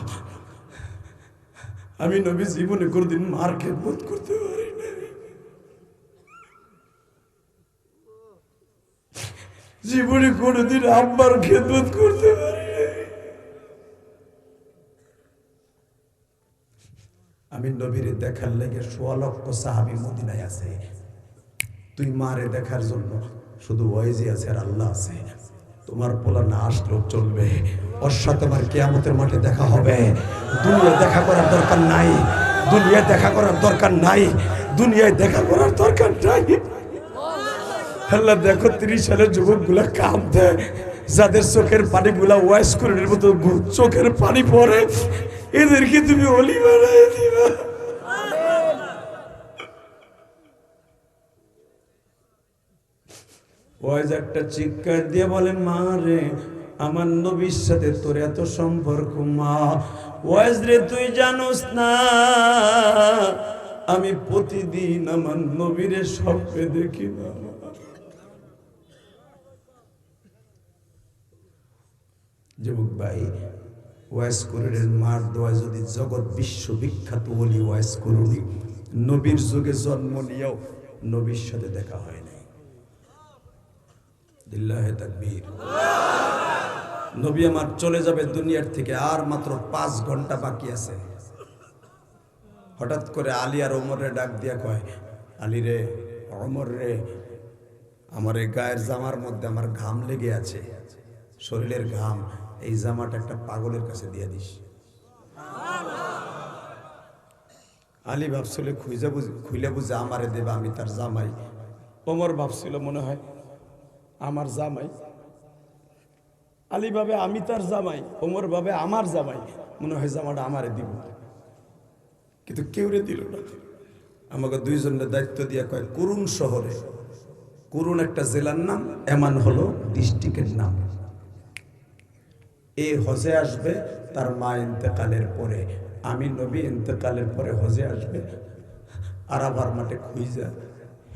আমি নবী জীবনে কোনদিন মার খেদমত করতে পারি না, জীবনে কোনদিন আব্বার খেদমত করতে পারি না। আমি নবীরে দেখার লেগে 1.25 লক্ষ সাহাবী মদিনায় আছে। তুই মারে দেখার জন্য শুধু ওয়াইজি আছে আর আল্লাহ আছে। তোমার পোলা না আসলেও চলবে, ওর সাথে আমার কিয়ামতের মাঠে দেখা হবে। দুনিয়ায় দেখা করার দরকার নাই, দুনিয়ায় দেখা করার দরকার নাই, দুনিয়ায় দেখা করার দরকার নাই। আল্লাহ দেখো 30 সালের যুবকগুলা কাঁদে, যাদের চোখের পানিগুলা ওয়াইস কুরুনির মতো চোখের পানি পড়ে, এদেরকে তুমি অলি বানাই দিবা। ওয়াইজ একটা চিৎকার দিয়ে বলে, মা রে, আমার নবীর সাথে তোর এত সম্পর্ক মা। ওয়াজ রে তুই জানোস না আমি প্রতিদিন আমার নবীরে স্বপ্নে দেখি না। যুবক ভাই, ওয়াজ কুরুনের মার দোয়া যদি জগৎ বিশ্ববিখ্যাত ওলি ওয়াজ কুরুনি নবীর যুগে জন্ম নিয়েও নবীর সাথে দেখা হয় নাই। লিল্লাহে তাকবীর। নবী আমার চলে যাবে দুনিয়ার থেকে, আর মাত্র 5 ঘন্টা বাকি আছে। হঠাৎ করে আলী আর ওমরে ডাক দিয়া কয়, আলী রে, ওমর রে, আমার এই গায়ের জামার মধ্যে আমার ঘাম লেগে আছে, শরীরের ঘাম, এই জামাটা একটা পাগলের কাছে দিয়ে দিস। আলী ভাবছিল খুইলে বুঝে আমারে দেবে, আমি তার জামাই। ওমর ভাবছিল মনে হয় আমার জামাই। আলী ভাবে আমি তার জামাই, ওমর ভাবে আমার জামাই, মনে হয় জামাটা আমারে দিব, কিন্তু কেউ রে দিল না। আমাকে দুইজনের দায়িত্ব দিয়ে কয়, কুরুন শহরে, কুরুন একটা জেলার নাম, এমান হলো ডিস্ট্রিক্টের নাম, এ হজে আসবে তার মা ইন্তেকালের পরে, আমি নবী ইন্তেকালের পরে হজে আসবে, আরাফার মাঠে খুঁজা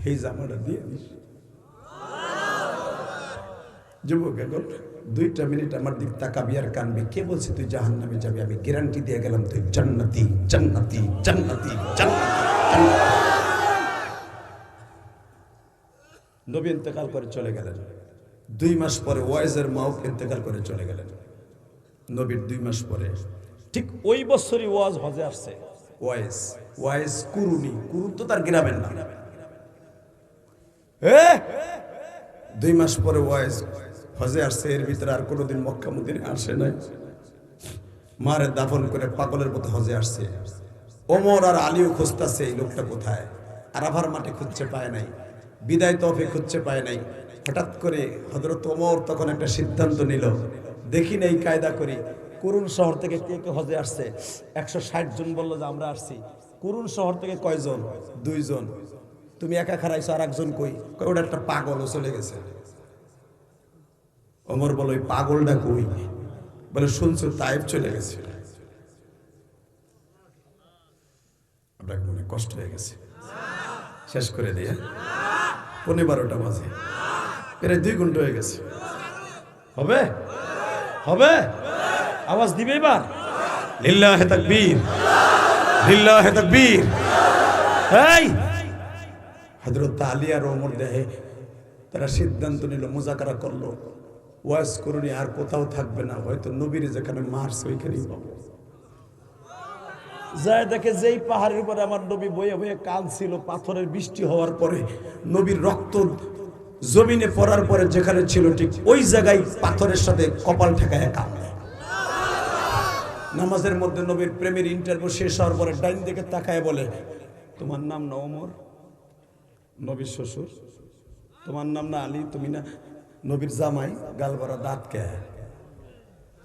এই জামাটা দিয়ে দিস। যুবক, এখন 2টা মিনিট আমার দিক তাকাবি আর কানবি, কে বলছে তুই জাহান্নামে যাবি? আমি গ্যারান্টি দিয়ে গেলাম তুই জান্নাতি জান্নাতি জান্নাতি জান্নাতি। নবী ইন্তেকাল করে চলে গেলেন। 2 মাস পরে ওয়াইজের মাও ইন্তেকাল করে চলে গেলেন। নবীর 2 মাস পরে, ঠিক ওই বছরই ওয়াজ হজে আসছে। ওয়াইজ কুরুনি, কুরুন তো তার গ্রামের নাম। 2 মাস পরে ওয়াইজ হজে আসছে, এর ভিতরে আর কোনোদিন মক্কা মদিনায় আসে নাই। মারে দাফন করে পাগলের মতো হজে আসছে। ওমর আর আলীও খুঁজতেছে এই লোকটা কোথায়, আরাফার মাঠে খুঁজছে পায় নাই, বিদায় তফে খুঁজছে পায় নাই। হঠাৎ করে হযরত ওমর তখন একটা সিদ্ধান্ত নিল, দেখি না এই কায়দা করি, কুরুন শহর থেকে কে কে হজে আসছে? 160 জন বললো যে আমরা আসছি। কুরুন শহর থেকে কয়জন? 2 জন। তুমি একা খারাইছো, আর একজন কই? ওটা একটা পাগল, ও চলে গেছে। ওমর বলো, ওই পাগলটা কই? বলে শুনছো তাইফ চলে গেছে। আপনার মনে কষ্ট হয়ে গেছে? শেষ করে দিয়ে 12:15 বাজে, প্রায় 2 ঘন্টা হয়ে গেছে। হবে হবে আওয়াজ দিবে এবার? লিল্লাহে তাকবীর, লিল্লাহে তাকবীর। এই হযরত আলী আর ওমর দেহে তারা সিদ্ধান্ত নিল, মুজাকারা করলো, ওয়াজ করুনি আর কোথাও থাকবে না, হয়তো নবীর যেখানে মারছে ওইখানেই পাবো। যায় দেখে যেই পাহাড়ের উপরে আমার নবী বয়ে বয়ে কাঁদছিল, পাথরের বৃষ্টি হওয়ার পরে নবীর রক্ত জমিনে পড়ার পরে যেখানে ছিল ঠিক ওই জায়গায় পাথরের সাথে কপাল ঠেকায় কাঁদে। নামাজের মধ্যে নবীর প্রেমের ইন্টারভিউ শেষ হওয়ার পরে ডাইন দিকে তাকায় বলে, তোমার নাম না ওমর, নবীর শ্বশুর? তোমার নাম না আলী, তুমি না নবীর জামাই? গাল ভরা দাঁত কে?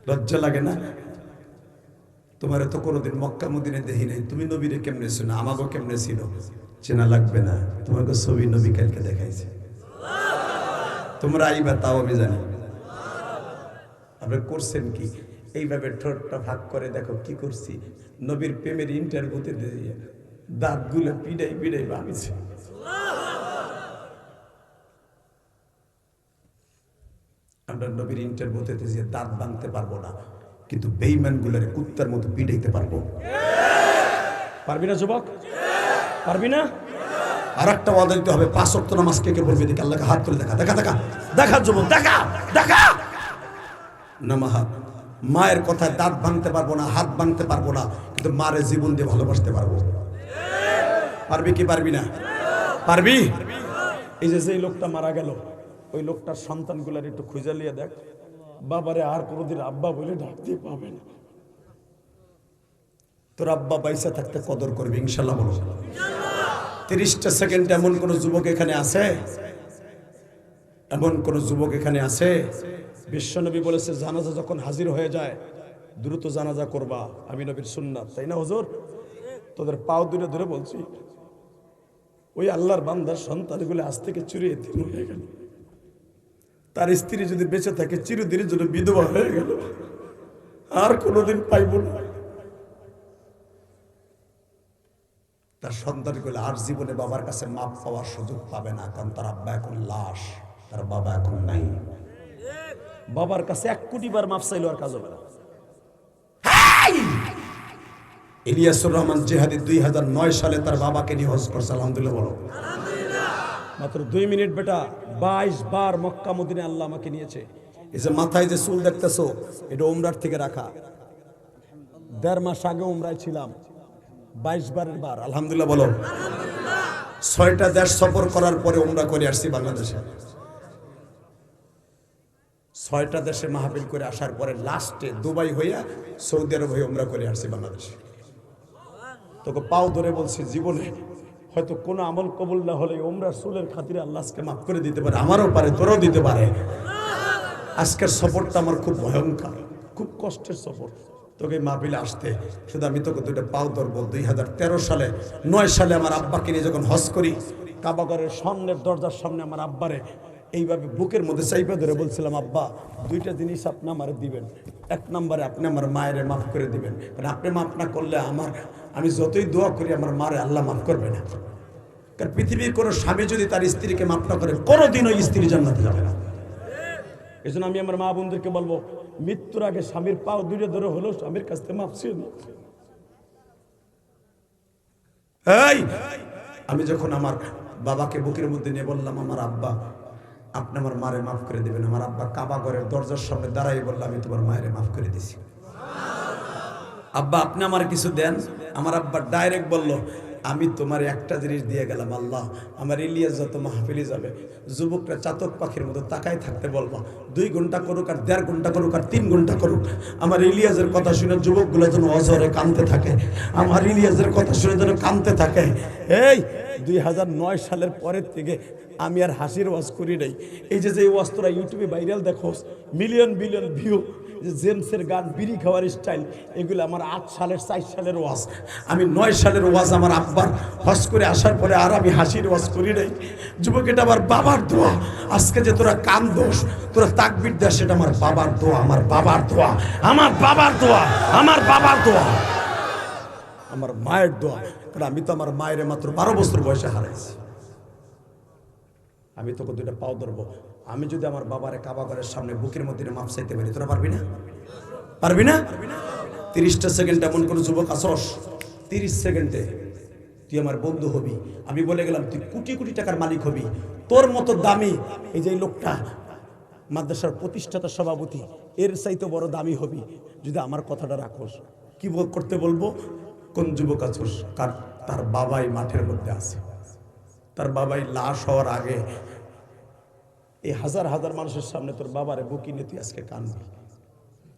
লজ্জা লাগে না? তোমার তো কোনোদিন মক্কা মদিনায় দেখি নাই, তুমি নবীরে কেমনে ছিল, আমাকেও কেমনে ছিল? চেনা লাগবে না, তোমাকে ছবি নবী কালকে দেখাইছে, তোমরা আইবা তাও আমি জানি। আপনি করছেন কি? এইভাবে ঠোঁটটা ভাগ করে দেখো কি করছি। নবীর প্রেমের ইন্টারভিউতে দিয়ে দাঁতগুলো পিড়াই পিড়াই ভাঙছে। আমরা নবীর ইন্টারভিউতে যে দাঁত ভাঙতে পারবো না, কিন্তু বেঈমানগুলোর কুত্তার মতো পিড়াইতে পারবো। পারবি না যুবক? পারবি না? আর একটা ওয়াদা দিতে হবে, 5 ওয়াক্ত নামাজ কে কে পড়বে? দেখি আল্লাহকে হাত তুলে দেখা, দেখা দেখা দেখা যুবক, দেখা দেখা নামা হাত। মায়ের কথায় দাঁত ভাঙতে পারবো না, হাত ভাঙতে পারবো না, কিন্তু মারে জীবন দিয়ে ভালোবাসতে পারবো। পারবি কি পারবি না? পারবি? এই যে যেই লোকটা মারা গেল, ওই লোকটার সন্তানগুলার একটু খুঁজে লিয়ে দেখ, বাবারে আর কোনোদিন আব্বা বলে ডাকতে পাবে না। তোর আব্বা বাইসা থাকতে কদর করবি ইনশাল্লাহ। বলো 30টা সেকেন্ড এমন কোন যুবক এখানে আছে? এমন কোন যুবক এখানে আছে? বিশ্বনবী বলেছে, জানাজা যখন হাজির হয়ে যায় দ্রুত জানাজা করবা, আমি নবীর সুন্নাত, তাই না হুজুর? তোদের পাও দূরে ধরে বলছি, ওই আল্লাহর বান্দার সন্তানগুলো আজ থেকে চুরি এতিম হয়ে গেল, তার স্ত্রী যদি বেঁচে থাকে চিরদিনের জন্য বিধবা হয়ে গেল, আর কোনোদিন পাইব না। তার সন্তানগুলো আর জীবনে বাবার কাছে মাপ পাওয়ার সুযোগ পাবে না, কারণ তার আব্বা এখন লাশ, তার বাবা এখন নাই।
বাবার কাছে 1 কোটি বার মাফ চাইলো আর কাজ হবে না।
ইলিয়াসুর রহমান জিহাদি 2009 সালে তার বাবাকে নিয়ে হজ করছে, আলহামদুলিল্লাহ বলো।
মাত্র 2 মিনিট বেটা, 22 বার মক্কা মদিনা আল্লাহ আমাকে নিয়েছে।
এই যে মাথায় যে চুল দেখতেছো, এটা উমরার থেকে রাখা।
1.5 মাস আগে উমরায় ছিলাম, 22 বারের বার,
আলহামদুলিল্লাহ বলো। 6টা দেশ সফর করার পরে উমরা করে আসছি বাংলাদেশে। 6টা দেশে মাহফিল করে আসার পরে লাস্টে দুবাই হইয়া সৌদি আরব হয়ে উমরা করে আসছি বাংলাদেশে।
তোকে পাও ধরে বলছি, জীবনে হয়তো কোনো আমল কবুল না হলে উমরার চুলের খাতিরে আল্লাহ আজকে মাফ করে দিতে পারে,
আমারও পারে, তোরও দিতে পারে। আজকের সফরটা আমার খুব ভয়ঙ্কর, খুব কষ্টের সফর। তোকে মাহফিলে আসতে শুধু আমি তোকে 2টা পাও ধরবো। 2013 সালে 9 সালে আমার আব্বাকে নিয়ে যখন হজ করি,
কাবাগরের সামনের দরজার সামনে আমার আব্বারে এইভাবে বুকের মধ্যে চাইপা ধরে বলছিলাম, আব্বা 2টা জিনিস আপনি আমারে দিবেন। 1 নম্বরে আপনি আমার মায়ের মাফ করে দিবেন, কারণ আপনি মাফ না করলে আমি যতই দোয়া করি আমার মারে আল্লাহ মাফ করবে না। কারণ পৃথিবীর কোনো স্বামী যদি তার স্ত্রীকে মাফ না করে, কোনোদিন ওই স্ত্রী জান্নাতে যাবে না। এই জন্য আমি আমার মা বোনদেরকে বলবো, মৃত্যুর আগে স্বামীর পাও 2টা ধরে হলেও স্বামীর কাছ থেকে মাফ চেয়ে নিন।
আমি যখন আমার বাবাকে বুকের মধ্যে নিয়ে বললাম, আমার আব্বা আপনি আমার মারে মাফ করে দেবেন, আমার আব্বা কাবা ঘরের দরজার সামনে দাঁড়াই বলল, আমি তোমার মায়ের মাফ করে দিছি। আব্বা আপনি আমার কিছু দেন। আমার আব্বা ডাইরেক্ট বলল, আমি তোমার একটা জিনিস দিয়ে গেলাম, আল্লাহ আমার ইলিয়াস যত মাহফিলে যাবে যুবকরা চাতক পাখির মতো তাকাই থাকতে বলবো। 2 ঘন্টা করুক আর 1.5 ঘন্টা করুক আর 3 ঘন্টা করুক, আমার ইলিয়াসের কথা শুনে যুবকগুলো যেন অজরে কাঁদতে থাকে, আমার ইলিয়াসের কথা শুনে যেন কাঁদতে থাকে।
এই 2009 সালের পরের থেকে আমি আর হাসির ওয়াজ করি নাই। এই যে ওয়াজ তোরা ইউটিউবে ভাইরাল দেখোস, মিলিয়ন বিলিয়ন ভিউ, যে জেমসের গান, বিড়ি খাওয়ার স্টাইল, এগুলো আমার 8 সালের 4 সালের ওয়াজ।
আমি 9 সালের ওয়াজ আমার আব্বার হজ করে আসার পরে আর আমি হাসির ওয়াজ করি নাই। যুবক, এটা আমার বাবার দোয়া। আজকে যে তোরা কান দোষ, তোরা তাকবীর দেশ, সেটা আমার বাবার দোয়া, আমার বাবার দোয়া, আমার বাবার দোয়া, আমার বাবার দোয়া, আমার মায়ের দোয়া। কারণ আমি তো আমার মায়ের মাত্র 12 বছর বয়সে হারাইছি। আমি তোকে 2টা পাও ধরবো। আমি যদি আমার বাবারে কাবা ঘরের সামনে বুকের মধ্যে মাপ চাইতে পারি, তোরা পারবি না? পারবি না? 30টা সেকেন্ড এমন কোন যুবক আসস, 30 সেকেন্ডে তুই আমার বন্ধু হবি। আমি বলে গেলাম তুই কোটি কোটি টাকার মালিক হবি। তোর মতো দামি এই যে লোকটা মাদ্রাসার প্রতিষ্ঠাতা সভাপতি, এর চাইতে বড় দামি হবি যদি আমার কথাটা রাখোস। কি করতে বলবো? কোন যুবক আসস তার বাবাই মাঠের মধ্যে আছে, তার বাবাই লাশ হওয়ার আগে এই হাজার হাজার মানুষের সামনে তোর বাবারে বুকি নিয়ে তুই আজকে কাঁদবি।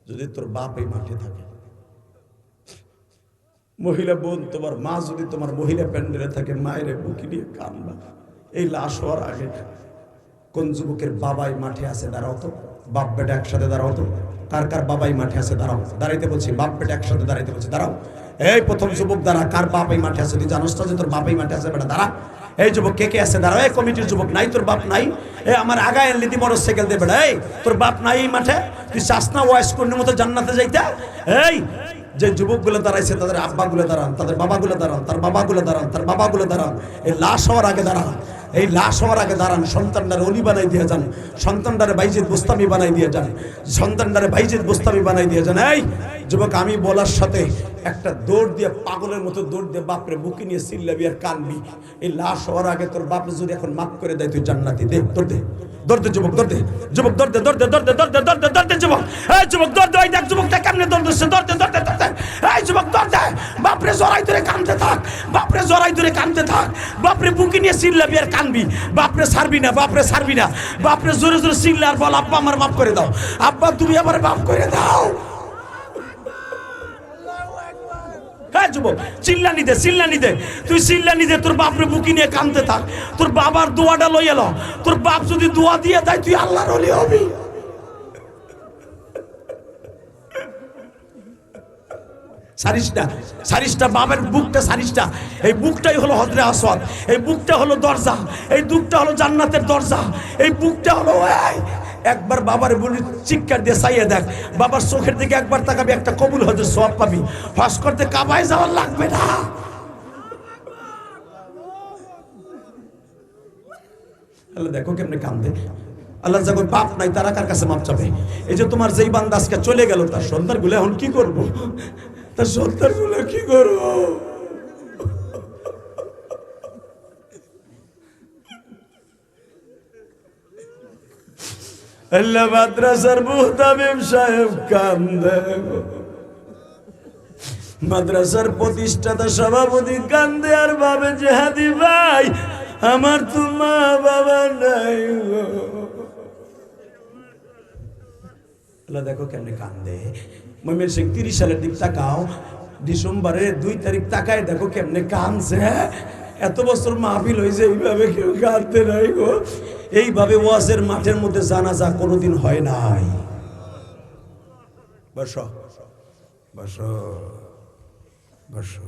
যদি তোর বাপ এই মাঠে থাকে, মহিলা বোন তোমার মা যদি তোমার মহিলা প্যান্ডেলে থাকে, মায়ের বুকি নিয়ে কাঁদবা এই লাশ হওয়ার আগে। কোন যুবকের বাবাই মাঠে আছে? দাঁড়াও তো, বাপ বেটা একসাথে দাঁড়াও তো। কার কার বাবাই মাঠে আছে? দাঁড়াও, দাঁড়াইতে বলছি, বাপ বেটা একসাথে দাঁড়াইতে বলছি, দাঁড়াও। এই প্রথম যুবক দাঁড়া, কার বাবাই মাঠে আছে? তুই জানোস না যে তোর বাবাই মাঠে আছে? বেটা দাঁড়া। এই যুবক কে কে আছে? দাঁড়াও। এই কমিটির যুবক, নাই তোর বাপ নাই? এই আমার আগায় লিদি মোটর সাইকেল দিয়ে বেড়া, এই তোর বাপ নাই এই মাঠে? তুই চাস না ওয়াইস করনের মতো জান্নাতে যাইতে? এই যে যুবকগুলো দাঁড়াইছে তাদের আব্বাগুলো দাঁড়ান, তাদের বাবাগুলো দাঁড়ান, তার বাবাগুলো দাঁড়ান, তার বাবাগুলো দাঁড়ান। এই লাশ হওয়ার আগে দাঁড়ান, এই লাশ হওয়ার আগে দাঁড়ান। সন্তানটারে অলি বানাই দিয়ে যান, সন্তানটারে বাইজিদ বুস্তামি বানাই দিয়ে যান, সন্তানটারে বাইজিদ বুস্তামি বানাই দিয়ে যান। এই যুবক, আমি বলার সাথে একটা দৌড় দিয়ে, পাগলের মতো দৌড় দিয়ে বাপরে বুকে নিয়ে চিল্লাবি আর কানবি। এই লাশ হওয়ার আগে তোর বাপ যদি এখন মাফ করে দেয়, তুই জান্নাতি। দে, দৌড় দে, দৌড় দে যুবক, দৌড় দে যুবক, দৌড় দে, দৌড় দে, দৌড় দে, দৌড় দে, দৌড় দে, দৌড় দে যুবক। এই যুবক দৌড় দে, ওই দেখ যুবকটা কেমনে দৌড় দিচ্ছে, দৌড় দে, দৌড় দে, দৌড় দে। এই যুবক দৌড় দে, বাপরে জড়াই ধরে কাঁদতে থাক, বাপরে জড়াই ধরে কাঁদতে থাক, বাপরে বুকে নিয়ে চিল্লাবি আর কানবি। বাপরে ছাড়বি না, বাপরে ছাড়বি না, বাপরে জোরে জোরে চিল্লা আর বল, আব্বা আমার মাফ করে দাও, আব্বা তুমি আমার মাফ করে দাও। হ্যাঁ যুবক, চিল্লানি দে, চিল্লানি দে, তুই চিল্লানি দে, তোর বাপরে বুকি নিয়ে কাঁদতে থাক। তোর বাবার দোয়াটা লই এলো, তোর বাপ যদি দোয়া দিয়ে দেয় তুই আল্লাহর ওলি হবি। সারিসটা, সারিসটা বাবার বুকটা, সারিসটা, এই বুকটাই হলো হজরে আসওয়াদ, এই বুকটা হলো দরজা, এই বুকটা হলো জান্নাতের দরজা, এই বুকটা হলো। একবার বাবার বলি চিৎকার দিয়ে চাইয়ে দেখ, বাবার চোখের দিকে একবার তাকাবি, একটা কবুল হজের সওয়াব পাবি। হজ করতে কাবায় যাওয়ার লাগবে না।
আল্লাহ দেখো কেমনে কান্দে। আল্লাহ যখন বাপ নাই তারা কার কাছে মাপ চাবে? এই যে তোমার যেই বান্দা আজকে চলে গেল, তার সন্তানগুলো এখন কি করবো? তার সন্তানগুলো কি করবো? আল্লাহ মাদ্রাসার মুহতামিম সাহেব কান্দে, মাদ্রাসার প্রতিষ্ঠাতা সভাপতি কান্দে, আর ভাবে যে হাদি ভাই আমার তো মা বাবা নাই। আল্লাহ দেখো কেমনে কান্দে। ময়মনসিংহ 30 সালের দিক তাকাও, ডিসেম্বরের 2 তারিখ তাকায় দেখো কেমনে কান্দছে। এত বছর মাহফিল হয়েছে, এইভাবে কেউ কাঁদতে নাই গো। এইভাবে ওয়াজের মাঠের মধ্যে জানাজা কোনোদিন হয় নাই। বসো বসো বসো।